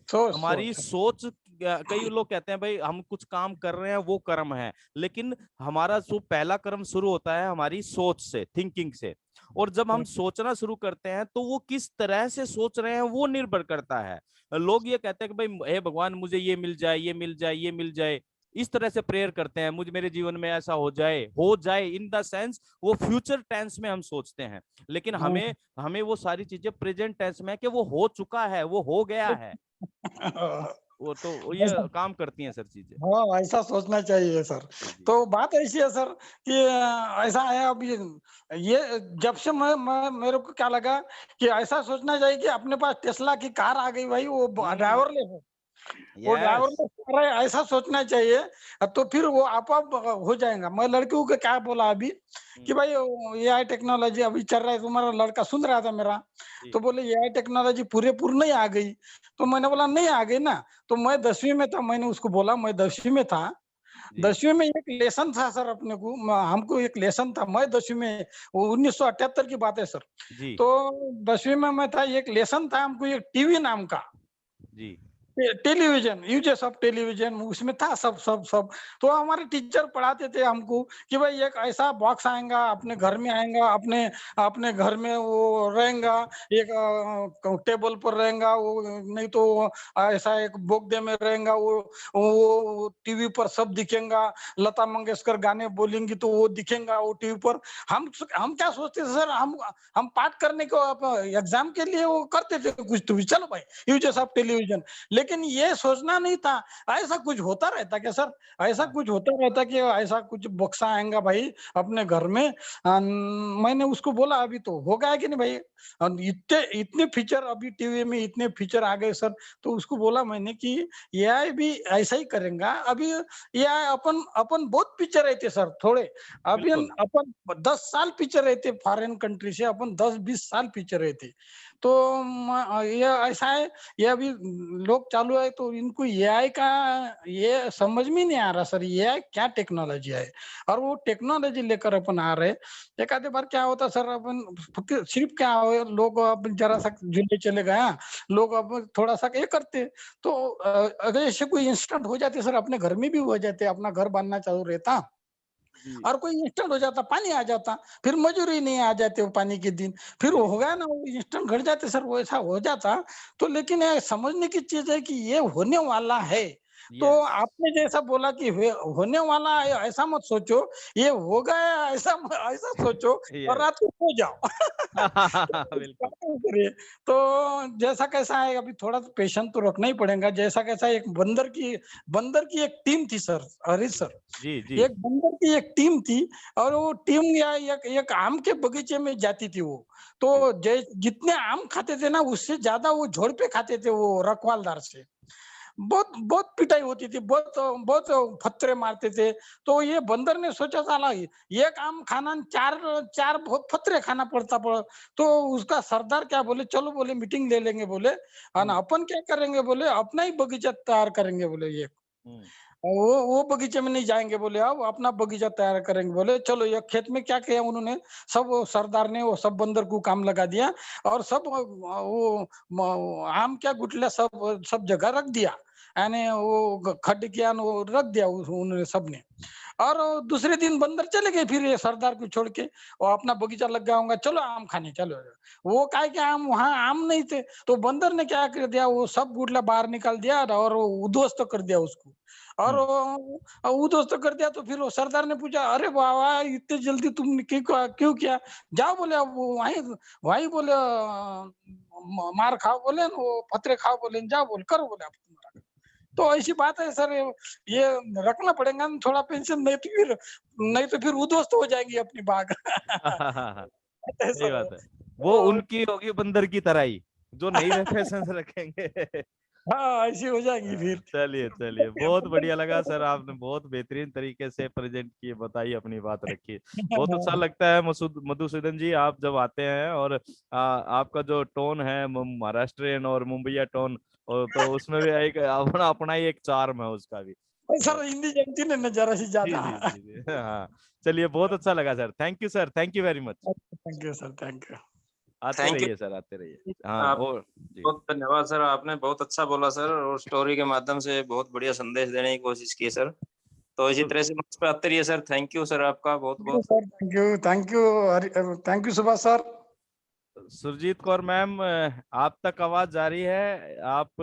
हमारी सोच सोच, कई लोग कहते हैं भाई हम कुछ काम कर रहे हैं वो कर्म है, लेकिन हमारा जो पहला कर्म शुरू होता है हमारी सोच से, थिंकिंग से। और जब हम सोचना शुरू करते हैं तो वो किस तरह से सोच रहे हैं वो निर्भर करता है। लोग ये कहते हैं कि भाई हे भगवान मुझे ये मिल जाए, ये मिल जाए, ये मिल जाए, इस तरह से प्रेयर करते हैं, मुझे मेरे जीवन में ऐसा हो जाए इन द सेंस वो फ्यूचर टेंस में हम सोचते हैं। लेकिन हमें हमें वो सारी चीजें प्रेजेंट टेंस में कि वो हो चुका है, वो हो गया है। वो तो ये ऐसा काम करती हैं सर चीजें। हाँ, ऐसा सोचना चाहिए सर। जी जी तो बात ऐसी है सर कि ऐसा है अब ये जब से मैं मेरे को क्या लगा कि ऐसा सोचना चाहिए कि अपने पास टेस्ला की कार आ गई भाई, वो ड्राइवरलेस है। वो ड्राइवर यस में कार है, ऐसा सोचना चाहिए। तो फिर वो आप हो जाएगा। मैं लड़कियों को क्या बोला अभी कि भाई एआई टेक्नोलॉजी अभी चल रहा है, तुम्हारा लड़का सुन रहा था मेरा, जी तो बोले एआई टेक्नोलॉजी पूरेपूर नहीं आ गई। तो मैंने बोला नहीं आ गई ना। तो मैं 10वीं में था, मैंने उसको बोला मैं 10वीं में था। जी 10वीं में एक लेसन था सर, अपने को हमको एक लेसन था। मैं 10वीं में, वो 1978 की बात है सर। जी तो 10वीं में मैं था, एक लेसन था हमको, एक टीवी नाम का, जी टेलीविजन, यूजेस ऑफ टेलीविजन, उसमें था सब सब सब। तो हमारे टीचर पढ़ाते थे हमको कि भाई एक ऐसा बॉक्स आएगा, अपने घर में आएगा, अपने अपने घर में वो रहेगा, एक टेबल पर रहेगा वो, नहीं तो ऐसा एक बोगदे में रहेगा वो टीवी पर सब दिखेगा। लता मंगेशकर गाने बोलेंगी तो वो दिखेगा वो टीवी पर। हम क्या सोचते थे सर, हम पाठ करने को एग्जाम के लिए वो करते थे कुछ, तो भी चलो भाई यूजेस ऑफ टेलीविजन। लेकिन ये सोचना नहीं था ऐसा कुछ होता रहता क्या सर, ऐसा कुछ होता रहता कि ऐसा कुछ बक्सा आएगा भाई अपने घर में। मैंने उसको बोला अभी तो हो गया कि नहीं भाई, इतने इतने फीचर अभी टीवी में इतने फीचर आ गए सर। तो उसको बोला मैंने कि एआई भी ऐसा ही करेगा। अभी एआई अपन अपन बहुत पीछे रहते सर थोड़े। अभी बिल्कुल अपन 10 साल पीछे रहते फॉरेन कंट्री से, अपन 10-20 साल पीछे रहते। तो ये ऐसा है, ये अभी लोग चालू है तो इनको एआई का ये समझ में नहीं आ रहा सर, एआई क्या टेक्नोलॉजी है। और वो टेक्नोलॉजी लेकर अपन आ रहे। एक आधे बार क्या होता सर, अपन सिर्फ क्या हो, लोग अब जरा सा झूले चले गए, हाँ, लोग अब थोड़ा सा ये करते। तो अगर ऐसे कोई इंस्टेंट हो जाते सर, अपने घर में भी हो जाते, अपना घर बनना चालू रहता जी और कोई इंस्टेंट हो जाता, पानी आ जाता, फिर मजूरी नहीं आ जाते वो पानी के दिन, फिर वो हो गया ना, वो इंस्टेंट घट जाते सर, वो ऐसा हो जाता। तो लेकिन ये समझने की चीज है कि ये होने वाला है। तो यस आपने जैसा बोला कि होने वाला है, ऐसा मत सोचो, ये हो गया ऐसा ऐसा सोचो और यस रात को सो जाओ। तो बिल्कुल करिए। तो जैसा कैसा है, अभी थोड़ा तो पेशेंस तो रखना ही पड़ेगा। जैसा कैसा एक बंदर की एक टीम थी सर, अरे सर, जी जी एक बंदर की एक टीम थी। और वो टीम या एक एक आम के बगीचे में जाती थी वो। तो जी जितने आम खाते थे ना, उससे ज्यादा वो झोड़ पे खाते थे वो रखवालदार से। बहुत बहुत पिटाई होती थी, बहुत बहुत फत्तरे मारते थे। तो ये बंदर ने सोचा साला एक आम खाना न चार चार बहुत फत्तरे खाना पड़ता। तो उसका सरदार क्या बोले, चलो बोले मीटिंग ले लेंगे बोले, और अपन क्या करेंगे बोले, अपना ही बगीचा तैयार करेंगे बोले ये। हम्म, वो बगीचे में नहीं जाएंगे बोले, अब अपना बगीचा तैयार करेंगे बोले। चलो ये खेत में क्या किया उन्होंने, सब वो सरदार ने वो सब बंदर को काम लगा दिया। और सब वो आम क्या गुटला सब सब जगह रख दिया, यानी वो खड्ड किया न वो रख दिया उन्होंने सबने। और दूसरे दिन बंदर चले गए फिर ये सरदार को छोड़ के, और अपना बगीचा लग गया होगा, चलो आम खाने चलो। वो काय के आम, वहां आम नहीं थे। तो बंदर ने क्या कर दिया, वो सब गुटला बाहर निकाल दिया और वो उद्ध्वस्त कर दिया उसको। और उद्ध्वस्त कर दिया। तो फिर वो सरदार ने पूछा, अरे वाह इतने जल्दी तुमने क्यों किया? जाओ बोले, अब वो वहीं वहीं बोले मार खाओ बोले न, वो पत्थरे खाओ बोले न, जाओ बोले, करो बोले आप तुम्हारा। तो ऐसी बात है सर, ये रखना पड़ेगा ना थोड़ा पेंशन, नहीं तो फिर उद्ध्वस्त हो जाएंगी अपनी बाग। सही ऐसा है। बात है। वो तो उनकी होगी बंदर की तरह ही, जो नई में पैसे रखेंगे। हाँ, ऐसी हो जाएंगी फिर। चलिए चलिए, बहुत बढ़िया लगा सर, आपने बहुत बेहतरीन तरीके से प्रेजेंट किए, बताई, अपनी बात रखी। बहुत अच्छा लगता है मधुसूदन जी, आप जब आते हैं और आपका जो टोन है महाराष्ट्रियन और मुंबईया टोन, और तो उसमें भी एक अपना अपना ही एक चार्म है उसका भी। सर हिंदी जानती नहीं ना जरा सी जी ज्यादा। जी जी जी हाँ। चलिए, बहुत अच्छा लगा sir, thank you sir, thank you very much. Thank you sir, thank you. आते थैंक यू। रहिए सर, आते रहिए। हाँ, आप और जी बहुत धन्यवाद सर, आपने बहुत अच्छा बोला सर, और स्टोरी के माध्यम से बहुत बढ़िया संदेश देने की कोशिश की सर। तो इसी तरह से मंच पे आते रहिए सर। थैंक यू सर, आपका बहुत थैंक यू बहुत। Sir, thank you Subhash sir. Surjit Kaur ma'am, आप तक आवाज जारी है, आप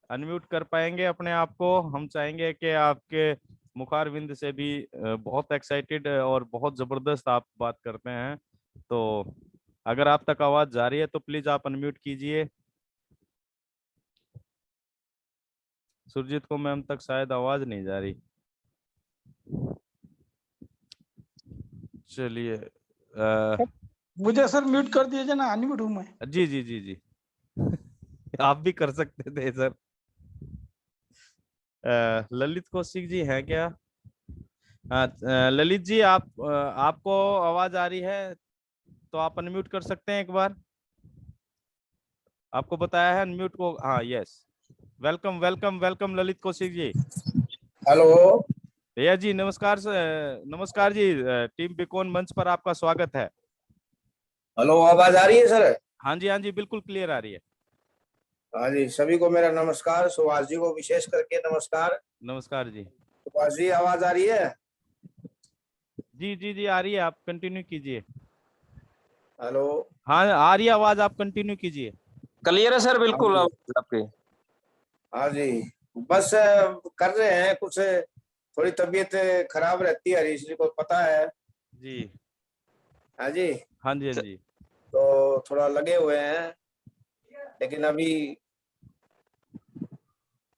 अनम्यूट कर पाएंगे अपने आप को? हम चाहेंगे कि आपके मुखारविंद से भी बहुत एक्साइटेड और बहुत जबरदस्त आप बात करते हैं, तो अगर आप तक आवाज जारी है तो प्लीज आप अनम्यूट कीजिए। सुरजीत को मैम तक शायद आवाज नहीं जा रही। चलिए मुझे सर म्यूट कर दीजिए ना, अनम्यूट हूँ मैं। जी जी जी जी आप भी कर सकते थे सर। ललित कौशिक जी हैं क्या? ललित जी आपको आवाज आ रही है तो आप अनम्यूट कर सकते हैं एक बार। आपको बताया है अनम्यूट को। हाँ yes, welcome welcome welcome Lalit Kaushik ji. Hello भैया जी नमस्कार नमस्कार जी। टीम बिकॉन मंच पर आपका स्वागत है। हेलो, आवाज आ रही है सर? हाँ जी बिल्कुल क्लियर आ रही है। हाँ जी, सभी को मेरा नमस्कार। सुभाष जी को विशेष करके नमस्कार। नमस्कार जी। सुभाष जी, आवाज आ रही है? जी जी जी आ रही है, आप कंटिन्यू कीजिए। हेलो। हाँ आ रही है आवाज, आप कंटिन्यू कीजिए। क्लियर है सर, बिल्कुल हाँ आवाज आपकी। हाँ जी, बस कर रहे हैं कुछ। थोड़ी तबीयत खराब रहती है, हरीश जी को पता है। जी हाँ जी, हाँ जी हाँ जी। तो थोड़ा लगे हुए हैं, लेकिन अभी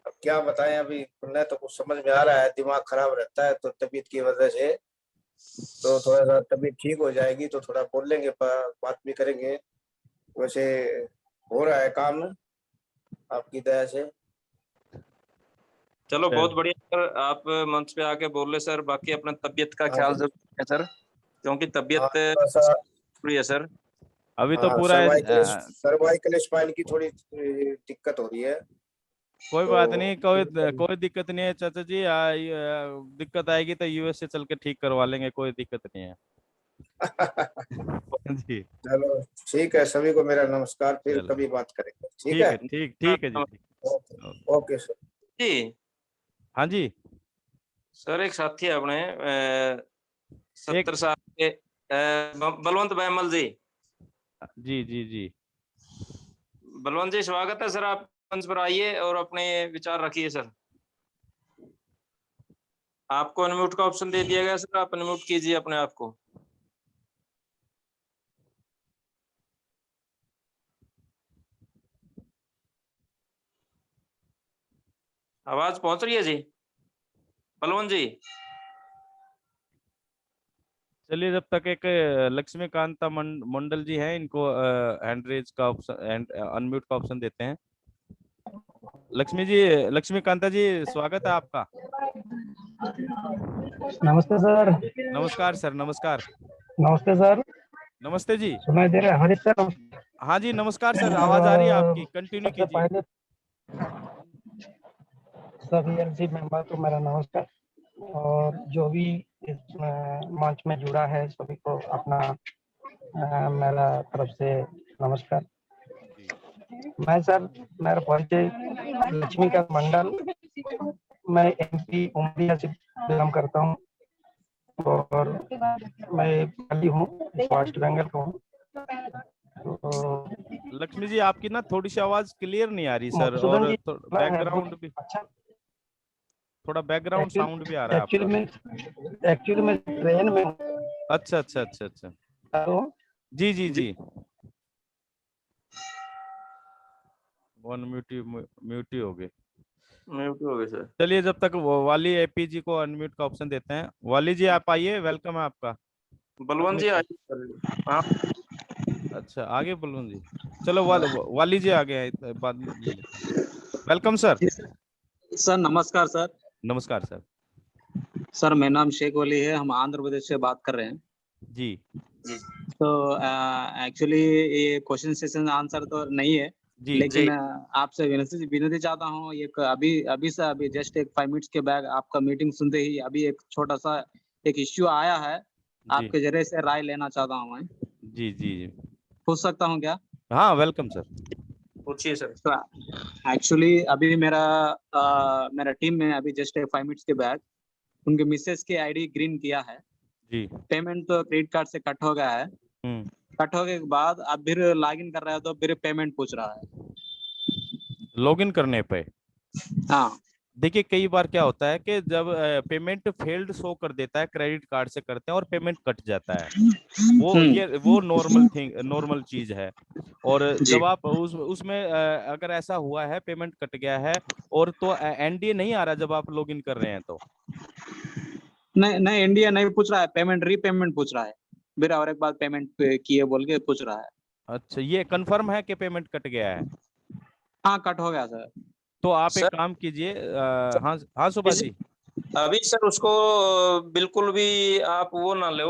अब क्या बताएं। अभी न तो कुछ समझ में आ रहा है, दिमाग खराब रहता है तो तबीयत की वजह से। तो थोड़ा सा तबीयत ठीक हो जाएगी तो थोड़ा बोल लेंगे, बात भी करेंगे। वैसे हो रहा है काम आपकी दया से। चलो बहुत बढ़िया सर, आप मंच पे आके बोल ले सर। बाकी अपना तबीयत का हाँ ख्याल जी। जरूर है सर, क्योंकि तबीयत हाँ, थोड़ा सा जरूरी है सर। अभी तो पूरा सर्वाइकल स्पाइन की थोड़ी दिक्कत हो रही है। कोई तो बात नहीं, कोई दिक्कत नहीं है चाचा जी। दिक्कत आएगी तो यूएस से चल के ठीक करवा लेंगे, कोई दिक्कत नहीं है। जी चलो ठीक है, सभी को मेरा नमस्कार। फिर चलो कभी बात करेंगे, ठीक ठीक है? है ठीक है जी ठीक। Okay okay sir. जी हाँ जी सर, एक साथी है अपने 70 साल के बलवंत बैमल जी। जी जी जी बलवंत जी स्वागत है सर, आप मंच पर आइए और अपने विचार रखिए सर। आपको अनम्यूट का ऑप्शन दे दिया गया सर, आप अनम्यूट कीजिए अपने आप को। आवाज पहुंच रही है जी बलवंत जी? चलिए, जब तक एक लक्ष्मीकांता मंडल जी हैं, इनको हैंड रेज का ऑप्शन, अनम्यूट का ऑप्शन देते हैं। लक्ष्मीकांता जी स्वागत है आपका। नमस्ते सर। नमस्कार सर, नमस्कार। नमस्ते सर। नमस्ते जी। सुनाई दे रहा है हरीश सर? हाँ जी नमस्कार सर, आवाज आ रही है आपकी, कंटिन्यू सबसे कीजिए। पहले सभी एलसी मेंबर को मेरा नमस्कार, और जो भी इस मंच में जुड़ा है सभी को अपना मेरा तरफ से नमस्कार। मैं सर, मेरा परिचय लक्ष्मीकांत मंडल, मैं एमपी उमरिया से बिलोंग करता हूँ और मैं खाली हूँ, वेस्ट बंगाल का हूँ। तो लक्ष्मी जी आपकी ना थोड़ी सी आवाज क्लियर नहीं आ रही सर, मधुसूदन और जी बैकग्राउंड भी, अच्छा, थोड़ा बैकग्राउंड साउंड भी आ रहा है आपका। एक्चुअली में ट्रेन में हूँ। अच्छा अच्छा अच्छा अच्छा। हेलो जी जी जी वन म्यूट हो गए। म्यूट हो गए सर। चलिए, जब तक वाली एपी जी को अनम्यूट का ऑप्शन देते हैं। वाली जी आप आइए, वेलकम है आपका। बलवंत जी आइए सर। हाँ अच्छा आगे बलवंत जी, चलो वाली जी आगे हैं, बाद में ले लेते हैं। Welcome sir. सर नमस्कार सर। नमस्कार सर। सर मेरा नाम शेख वली है, हम आंध्र प्रदेश से बात कर रहे हैं जी। तो एक्चुअली ये क्वेश्चन सेशन आंसर तो नहीं है जी लेकिन आपसे विनती चाहता हूँ। एक अभी जस्ट एक 5 मिनट्स के बैक आपका मीटिंग सुनते ही अभी एक छोटा सा एक इश्यू आया है, आपके जरिए से राय लेना चाहता हूँ मैं। जी जी पूछ सकता हूँ क्या? हाँ वेलकम सर, पूछिए सर। तो एक्चुअली अभी मेरा टीम में अभी जस्ट 5 मिनट्स के बैक उनके मिसेस के आईडी ग्रीन किया है जी। पेमेंट तो क्रेडिट कार्ड से कट हो गया है। कट होने के बाद अब फिर लॉगिन कर रहा है तो फिर पेमेंट पूछ रहा है। लॉगिन करने पे? हाँ देखिए कई बार क्या होता है कि जब पेमेंट फेल्ड शो कर देता है, क्रेडिट कार्ड से करते हैं और पेमेंट कट जाता है, वो नॉर्मल चीज है। और जी। जब आप उसमें अगर ऐसा हुआ है, पेमेंट कट गया है और तो एनडीए नहीं आ रहा जब आप लॉगिन कर रहे हैं तो नहीं नहीं, इंडिया नहीं पूछ रहा है, पेमेंट रीपेमेंट पूछ रहा है मेरा, और एक बार पेमेंट किए बोल के पूछ रहा है। अच्छा, ये कंफर्म है कि पेमेंट कट गया है? हाँ, कट हो गया सर। तो आप एक सर, काम कीजिए, हाँ हाँ सुभाष जी। अभी सर उसको बिल्कुल भी आप वो ना लो,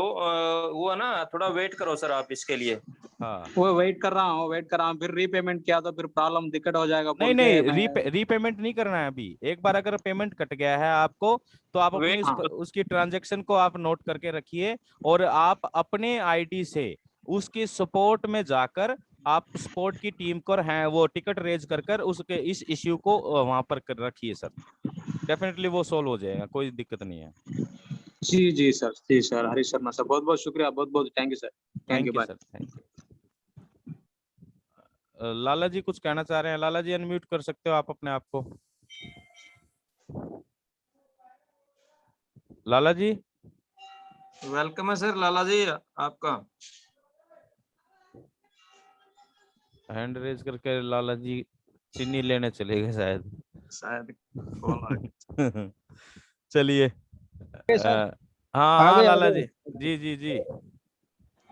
वो है ना, थोड़ा वेट करो सर आप इसके लिए। हाँ वो वेट कर रहा हूँ, फिर रीपेमेंट किया तो फिर प्रॉब्लम दिक्कत हो जाएगा नहीं बोल के नहीं, मैं रीपेमेंट नहीं करना है अभी। एक बार अगर पेमेंट कट गया है आपको, तो आप अपनी वेट उसकी ट्रांजैक्शन को आप नोट करके रखिए, और आप अपने आईडी से उसकी सपोर्ट में जाकर आप सपोर्ट की टीम को हैं वो टिकट रेज कर उसके इस इश्यू को वहां पर रखिए सर। डेफिनेटली वो सोल्व हो जाएगा, कोई दिक्कत नहीं है। जी सर, हरीश शर्मा सर, बहुत बहुत शुक्रिया, बहुत बहुत thank you sir, thank you, bye. Sir, thank you. Lala ji कुछ कहना चाह रहे हैं? लाला जी अनम्यूट कर सकते हो आप अपने आप को। लाला जी वेलकम है सर लाला जी आपका। हैंड रेज करके लाला जी चीनी लेने चले गए शायद चलिए हाँ लाला जी, जी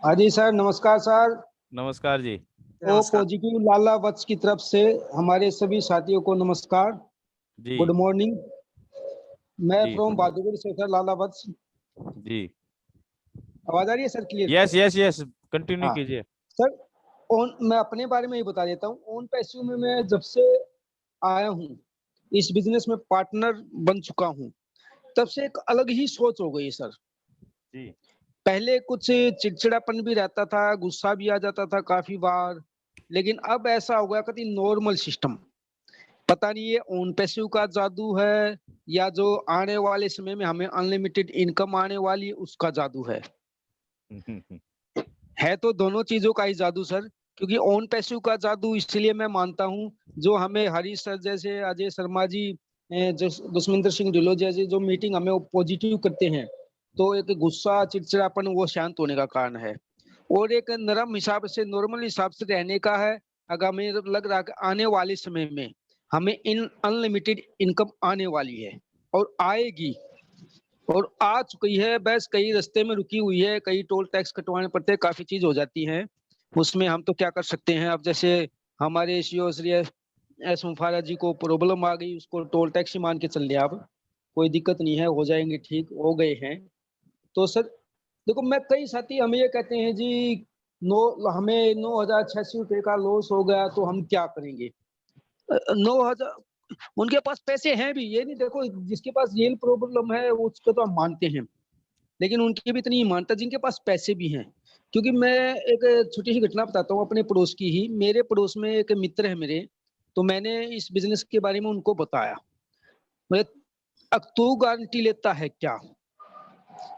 हाँ जी सर, नमस्कार सर। नमस्कार जी। ओ पॉजिटिव लाला वत्स की तरफ से हमारे सभी साथियों को नमस्कार जी। Good morning. मैं जी। फ्रॉम बहादुरगढ़ से सर लाला वत्स जी। आवाज आ रही है सर क्लियर? यस कंटिन्यू कीजिए सर। मैं अपने बारे में ही बता देता हूँ। ओन पैसिव में मैं जब से आया हूँ, इस बिजनेस में पार्टनर बन चुका हूँ, तब से एक अलग ही सोच हो गई सर जी। पहले कुछ चिड़चिड़ापन भी रहता था, गुस्सा भी आ जाता था काफी बार, लेकिन अब ऐसा हो गया कभी नॉर्मल सिस्टम। पता नहीं ये ओन पैसिव का जादू है या जो आने वाले समय में हमें अनलिमिटेड इनकम आने वाली उसका जादू है तो दोनों चीजों का ही जादू सर। क्योंकि ओन पैसिव का जादू इसलिए मैं मानता हूँ, जो हमें हरीश सर जैसे, अजय शर्मा जी, जसविंदर सिंह ढिल्लों जैसे जो मीटिंग हमें पॉजिटिव करते हैं, तो एक गुस्सा चिड़चिड़ापन वो शांत होने का कारण है, और एक नरम हिसाब से, नॉर्मल हिसाब से रहने का है। अगर हमें लग रहा है आने वाले समय में हमें इन अनलिमिटेड इनकम आने वाली है और आएगी, और आ चुकी है, बस कई रास्ते में रुकी हुई है, कई टोल टैक्स कटवाने पड़ते हैं, काफी चीज हो जाती है। उसमें हम तो क्या कर सकते हैं? अब जैसे हमारे सीओ श्री एस मुफारा जी को प्रॉब्लम आ गई, उसको टोल टैक्स ही मान के चल लिया। अब कोई दिक्कत नहीं है, हो जाएंगे, ठीक हो गए हैं। तो सर देखो, मैं कई साथी हमें ये कहते हैं जी हमें 9,086 रुपये का लॉस हो गया तो हम क्या करेंगे? 9,000 उनके पास पैसे हैं भी, ये नहीं, देखो जिसके पास रियल प्रॉब्लम है उसको तो हम मानते हैं, लेकिन उनकी भी इतनी मानता जिनके पास पैसे भी हैं। क्योंकि मैं एक छोटी सी घटना बताता हूँ अपने पड़ोस की ही। मेरे पड़ोस में एक मित्र है मेरे, तो मैंने इस बिजनेस के बारे में उनको बताया। अब तू गारंटी लेता है क्या?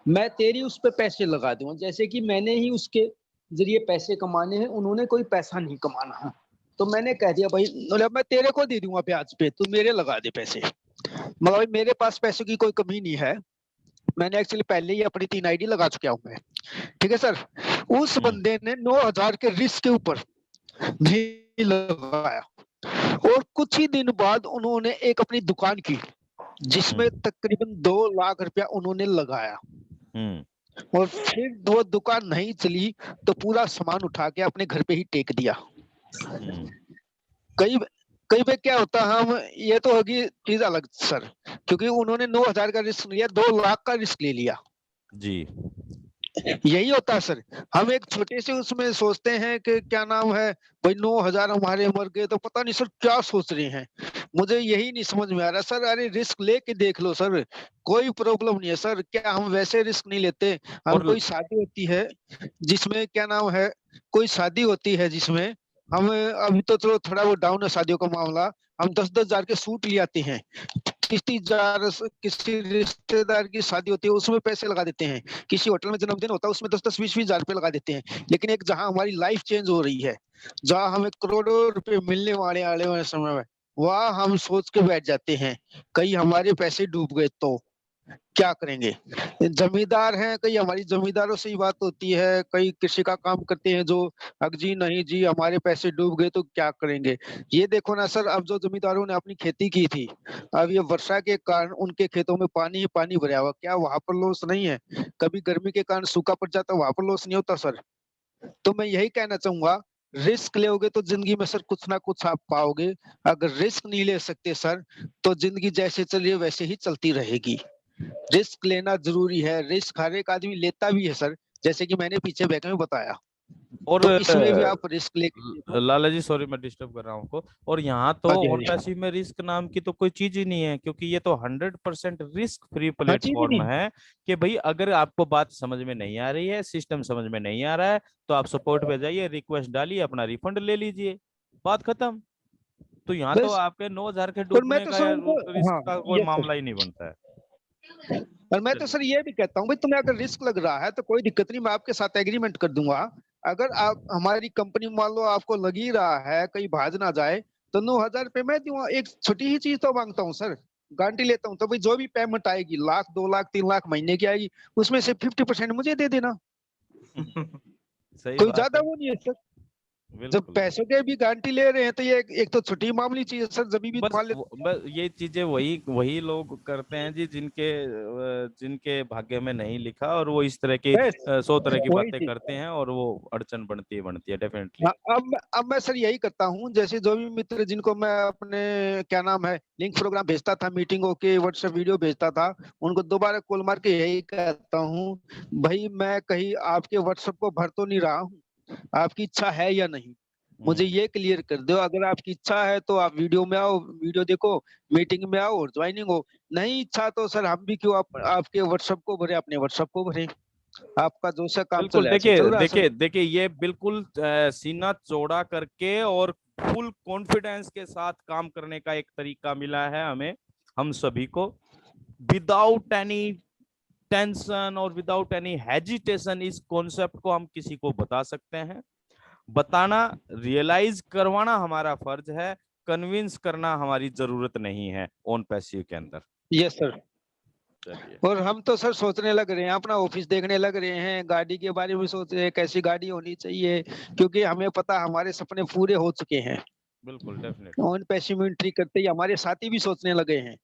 मैं तेरी उस पे पैसे लगा दूंगा, जैसे कि मैंने ही उसके जरिए पैसे कमाने हैं, उन्होंने कोई पैसा नहीं कमाना है। तो मैंने कह दिया भाई, मैं तेरे को दे दूंगा ब्याज पे, तू मेरे लगा दे पैसे, मगर भाई मेरे पास पैसों की कोई कमी नहीं है। मैंने एक्चुअली पहले ही अपनी 3 आईडी लगा चुका हूं मैं, ठीक है सर। उस बंदे ने 9,000 के रिस्क के ऊपर नहीं लगाया, और कुछ ही दिन बाद उन्होंने एक अपनी दुकान की जिसमें तकरीबन 2 लाख रुपया उन्होंने लगाया, और फिर वो दुकान नहीं चली तो पूरा सामान उठा के अपने घर पे ही टेक दिया। कई बार क्या होता है, हम ये तो होगी चीज अलग सर, क्योंकि उन्होंने 9,000 का रिस्क लिया, 2 लाख का रिस्क ले लिया जी। यही होता है सर। हम एक छोटे से उसमें सोचते हैं कि क्या नाम है भाई 9,000 हमारे मर गए, तो पता नहीं सर क्या सोच रहे हैं, मुझे यही नहीं समझ में आ रहा सर। अरे रिस्क लेके देख लो सर, कोई प्रॉब्लम नहीं है सर। क्या हम वैसे रिस्क नहीं लेते? हम कोई शादी होती है जिसमें क्या नाम है, कोई शादी होती है जिसमें हम, अभी तो चलो थोड़ा वो डाउन है शादियों का मामला, हम 10-10 हजार के सूट ले आते हैं। किसी रिश्तेदार की शादी होती है उसमें पैसे लगा देते हैं, किसी होटल में जन्मदिन होता है उसमें 10-10, 20-20 हजार रुपए लगा देते हैं। लेकिन एक जहां हमारी लाइफ चेंज हो रही है, जहां हमें करोड़ों रुपए मिलने वाले आने वाले समय में, वहाँ हम सोच के बैठ जाते हैं कहीं हमारे पैसे डूब गए तो क्या करेंगे। जमींदार हैं, कई हमारी जमींदारों से ही बात होती है, कई कृषि का काम करते हैं जो जी नहीं जी हमारे पैसे डूब गए तो क्या करेंगे। ये देखो ना सर, अब जो जमींदारों ने अपनी खेती की थी, अब ये वर्षा के कारण उनके खेतों में पानी ही पानी भरा हुआ, क्या वहां पर लॉस नहीं है? कभी गर्मी के कारण सूखा पड़ जाता, वहां पर लॉस नहीं होता सर? तो मैं यही कहना चाहूंगा, रिस्क लोगे तो जिंदगी में सर कुछ ना कुछ आप पाओगे। अगर रिस्क नहीं ले सकते सर तो जिंदगी जैसे चल रही है वैसे ही चलती रहेगी। रिस्क लेना जरूरी है, रिस्क हर एक आदमी लेता भी है सर, जैसे कि मैंने पीछे बैक में बताया। और तो इसमें भी आप रिस्क लेके लाला जी सॉरी मैं डिस्टर्ब कर रहा हूँ आपको। और यहाँ तो हाँ जी, हाँ ऑन जी। पैसिव में रिस्क नाम की तो कोई चीज ही नहीं है, क्योंकि ये तो 100% रिस्क फ्री हाँ जी, प्लेटफॉर्म नहीं। है कि भाई अगर आपको बात समझ में नहीं आ रही है, सिस्टम समझ में नहीं आ रहा है, तो आप सपोर्ट पे जाइए, रिक्वेस्ट डालिए, अपना रिफंड ले लीजिए, बात खत्म। तो यहाँ तो बस आपके 9,000 के और मैं डूबने तो का सर या उनको रिस्क हाँ का कोई ये मामला ही नहीं बनता है। और मैं तो चलिए सर ये भी कहता हूँ भाई, तुम्हें अगर रिस्क लग रहा है तो कोई दिक्कत नहीं, मैं आपके साथ एग्रीमेंट कर दूंगा। अगर आप हमारी कंपनी मान लो आपको लग ही रहा है कहीं भाज ना जाए तो 9,000 रुपये मैं दूंगा। एक छोटी ही चीज तो मांगता हूँ सर, गारंटी लेता हूँ। तो भाई जो भी पेमेंट आएगी, 1 लाख 2 लाख 3 लाख महीने की आएगी, उसमें से 50% मुझे दे देना। सही कोई बात ज्यादा है, वो नहीं है सर। जब बिल्कुल। पैसों के भी गारंटी ले रहे हैं तो ये एक तो छोटी मामूली चीज है सर, जब भी बस मान ले बस ये चीजें वही वही लोग करते हैं जी जिनके भाग्य में नहीं लिखा, और वो इस तरह की बस 100 तरह की वही बातें चीज। करते हैं, और वो अड़चन बनती है डेफिनेटली। हाँ, अब मैं सर यही करता हूँ, जैसे जो भी मित्र जिनको मैं अपने क्या नाम है लिंक प्रोग्राम भेजता था, मीटिंगों के व्हाट्सएप वीडियो भेजता था, उनको दोबारा कॉल मार के यही कहता हूँ, भाई मैं कहीं आपके व्हाट्सएप को भर तो नहीं रहा हूँ, आपकी इच्छा है या नहीं मुझे ये क्लियर कर दो। अगर आपकी इच्छा है तो आप वीडियो में आओ, वीडियो देखो, मीटिंग में आओ और ज्वाइनिंग हो। नहीं इच्छा तो सर हम भी क्यों आपके व्हाट्सएप को भरे, अपने व्हाट्सएप को भरे। आपका जो सा काम चल बिल्कुल, रहा है ऐसे देखिए चल रहा है सर। देखिए देखिए ये बिल्कुल सीना चौड़ा करके और फुल कॉन्फिडेंस के साथ काम करने का एक तरीका मिला है हमें, हम सभी को, विदाउट एनी टेंशन और विदाउट एनी हेजिटेशन इस कॉन्सेप्ट को हम किसी को बता सकते हैं। बताना, रियलाइज करवाना हमारा फर्ज है, कन्विंस करना हमारी जरूरत नहीं है ऑन पैसिव के अंदर। Yes sir. चलिए, और हम तो सर सोचने लग रहे हैं, अपना ऑफिस देखने लग रहे हैं, गाड़ी के बारे में सोच रहे हैं कैसी गाड़ी होनी चाहिए, क्योंकि हमें पता हमारे सपने पूरे हो चुके हैं। बिल्कुल डेफिनेटली ऑन पैसिव एंट्री करते ही हमारे साथी भी सोचने लगे हैं,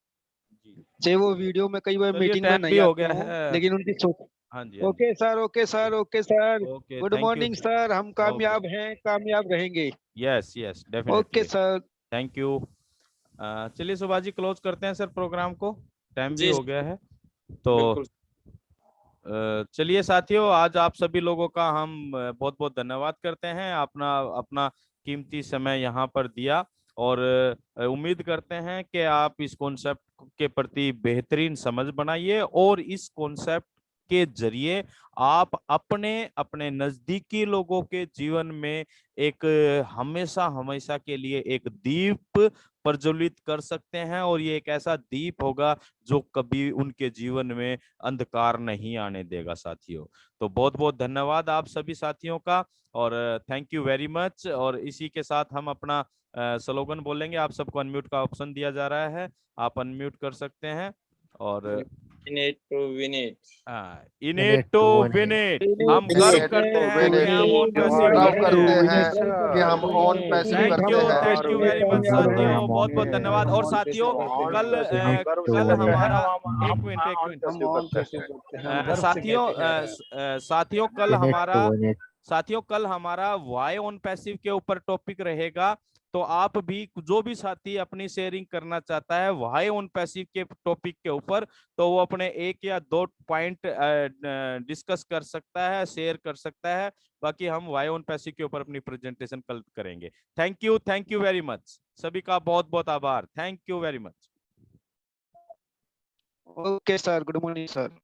जी। चाहे वो वीडियो में कई बार चलिए मीटिंग में टाइम भी नहीं हो आते गया हों, है। लेकिन उनकी सोच। हाँ जी, हाँ जी। Okay sir, okay sir, okay sir, okay, good thank you. Morning sir, हम कामयाब हैं, कामयाब रहेंगे। Yes yes okay definitely, sir. Thank you. चलिए सुभाष जी क्लोज करते हैं सर प्रोग्राम को, टाइम भी जी हो गया है। तो बिल्कुल। चलिए साथियों, आज आप सभी लोगों का हम बहुत बहुत धन्यवाद करते हैं, अपना अपना कीमती समय यहाँ पर दिया, और उम्मीद करते हैं कि आप इस कॉन्सेप्ट के प्रति बेहतरीन समझ बनाइए, और इस कॉन्सेप्ट के जरिए आप अपने अपने नजदीकी लोगों के जीवन में एक हमेशा हमेशा के लिए एक दीप प्रज्वलित कर सकते हैं, और ये एक ऐसा दीप होगा जो कभी उनके जीवन में अंधकार नहीं आने देगा साथियों। तो बहुत बहुत धन्यवाद आप सभी साथियों का, और थैंक यू वेरी मच। और इसी के साथ हम अपना स्लोगन बोलेंगे। आप सबको अनम्यूट का ऑप्शन दिया जा रहा है, आप अनम्यूट कर सकते हैं। और in it to win it, in it to win it, हम In गर्व it करते to हैं win कि it, हम ऑन पैसिव गर्व करते करते हैं। हैं कि हम ऑन पैसिव थैंक करते यू हैं। वेरी मच साथियों, बहुत बहुत धन्यवाद। और साथियों कल हमारा एक मिनट हम ऑन पैसिव करते हैं, हम गर्व से साथियों कहते हैं। साथियों कल हमारा वाई ऑन पैसिव के ऊपर टॉपिक रहेगा। तो आप भी, जो भी साथी अपनी शेयरिंग करना चाहता है वाई ऑन पैसिव के टॉपिक के ऊपर, तो वो अपने 1 या 2 पॉइंट डिस्कस कर सकता है, शेयर कर सकता है। बाकी हम वाई ऑन पैसिव के ऊपर अपनी प्रेजेंटेशन कल करेंगे। थैंक यू वेरी मच, सभी का बहुत बहुत आभार, thank you very much. Okay sir, good morning sir.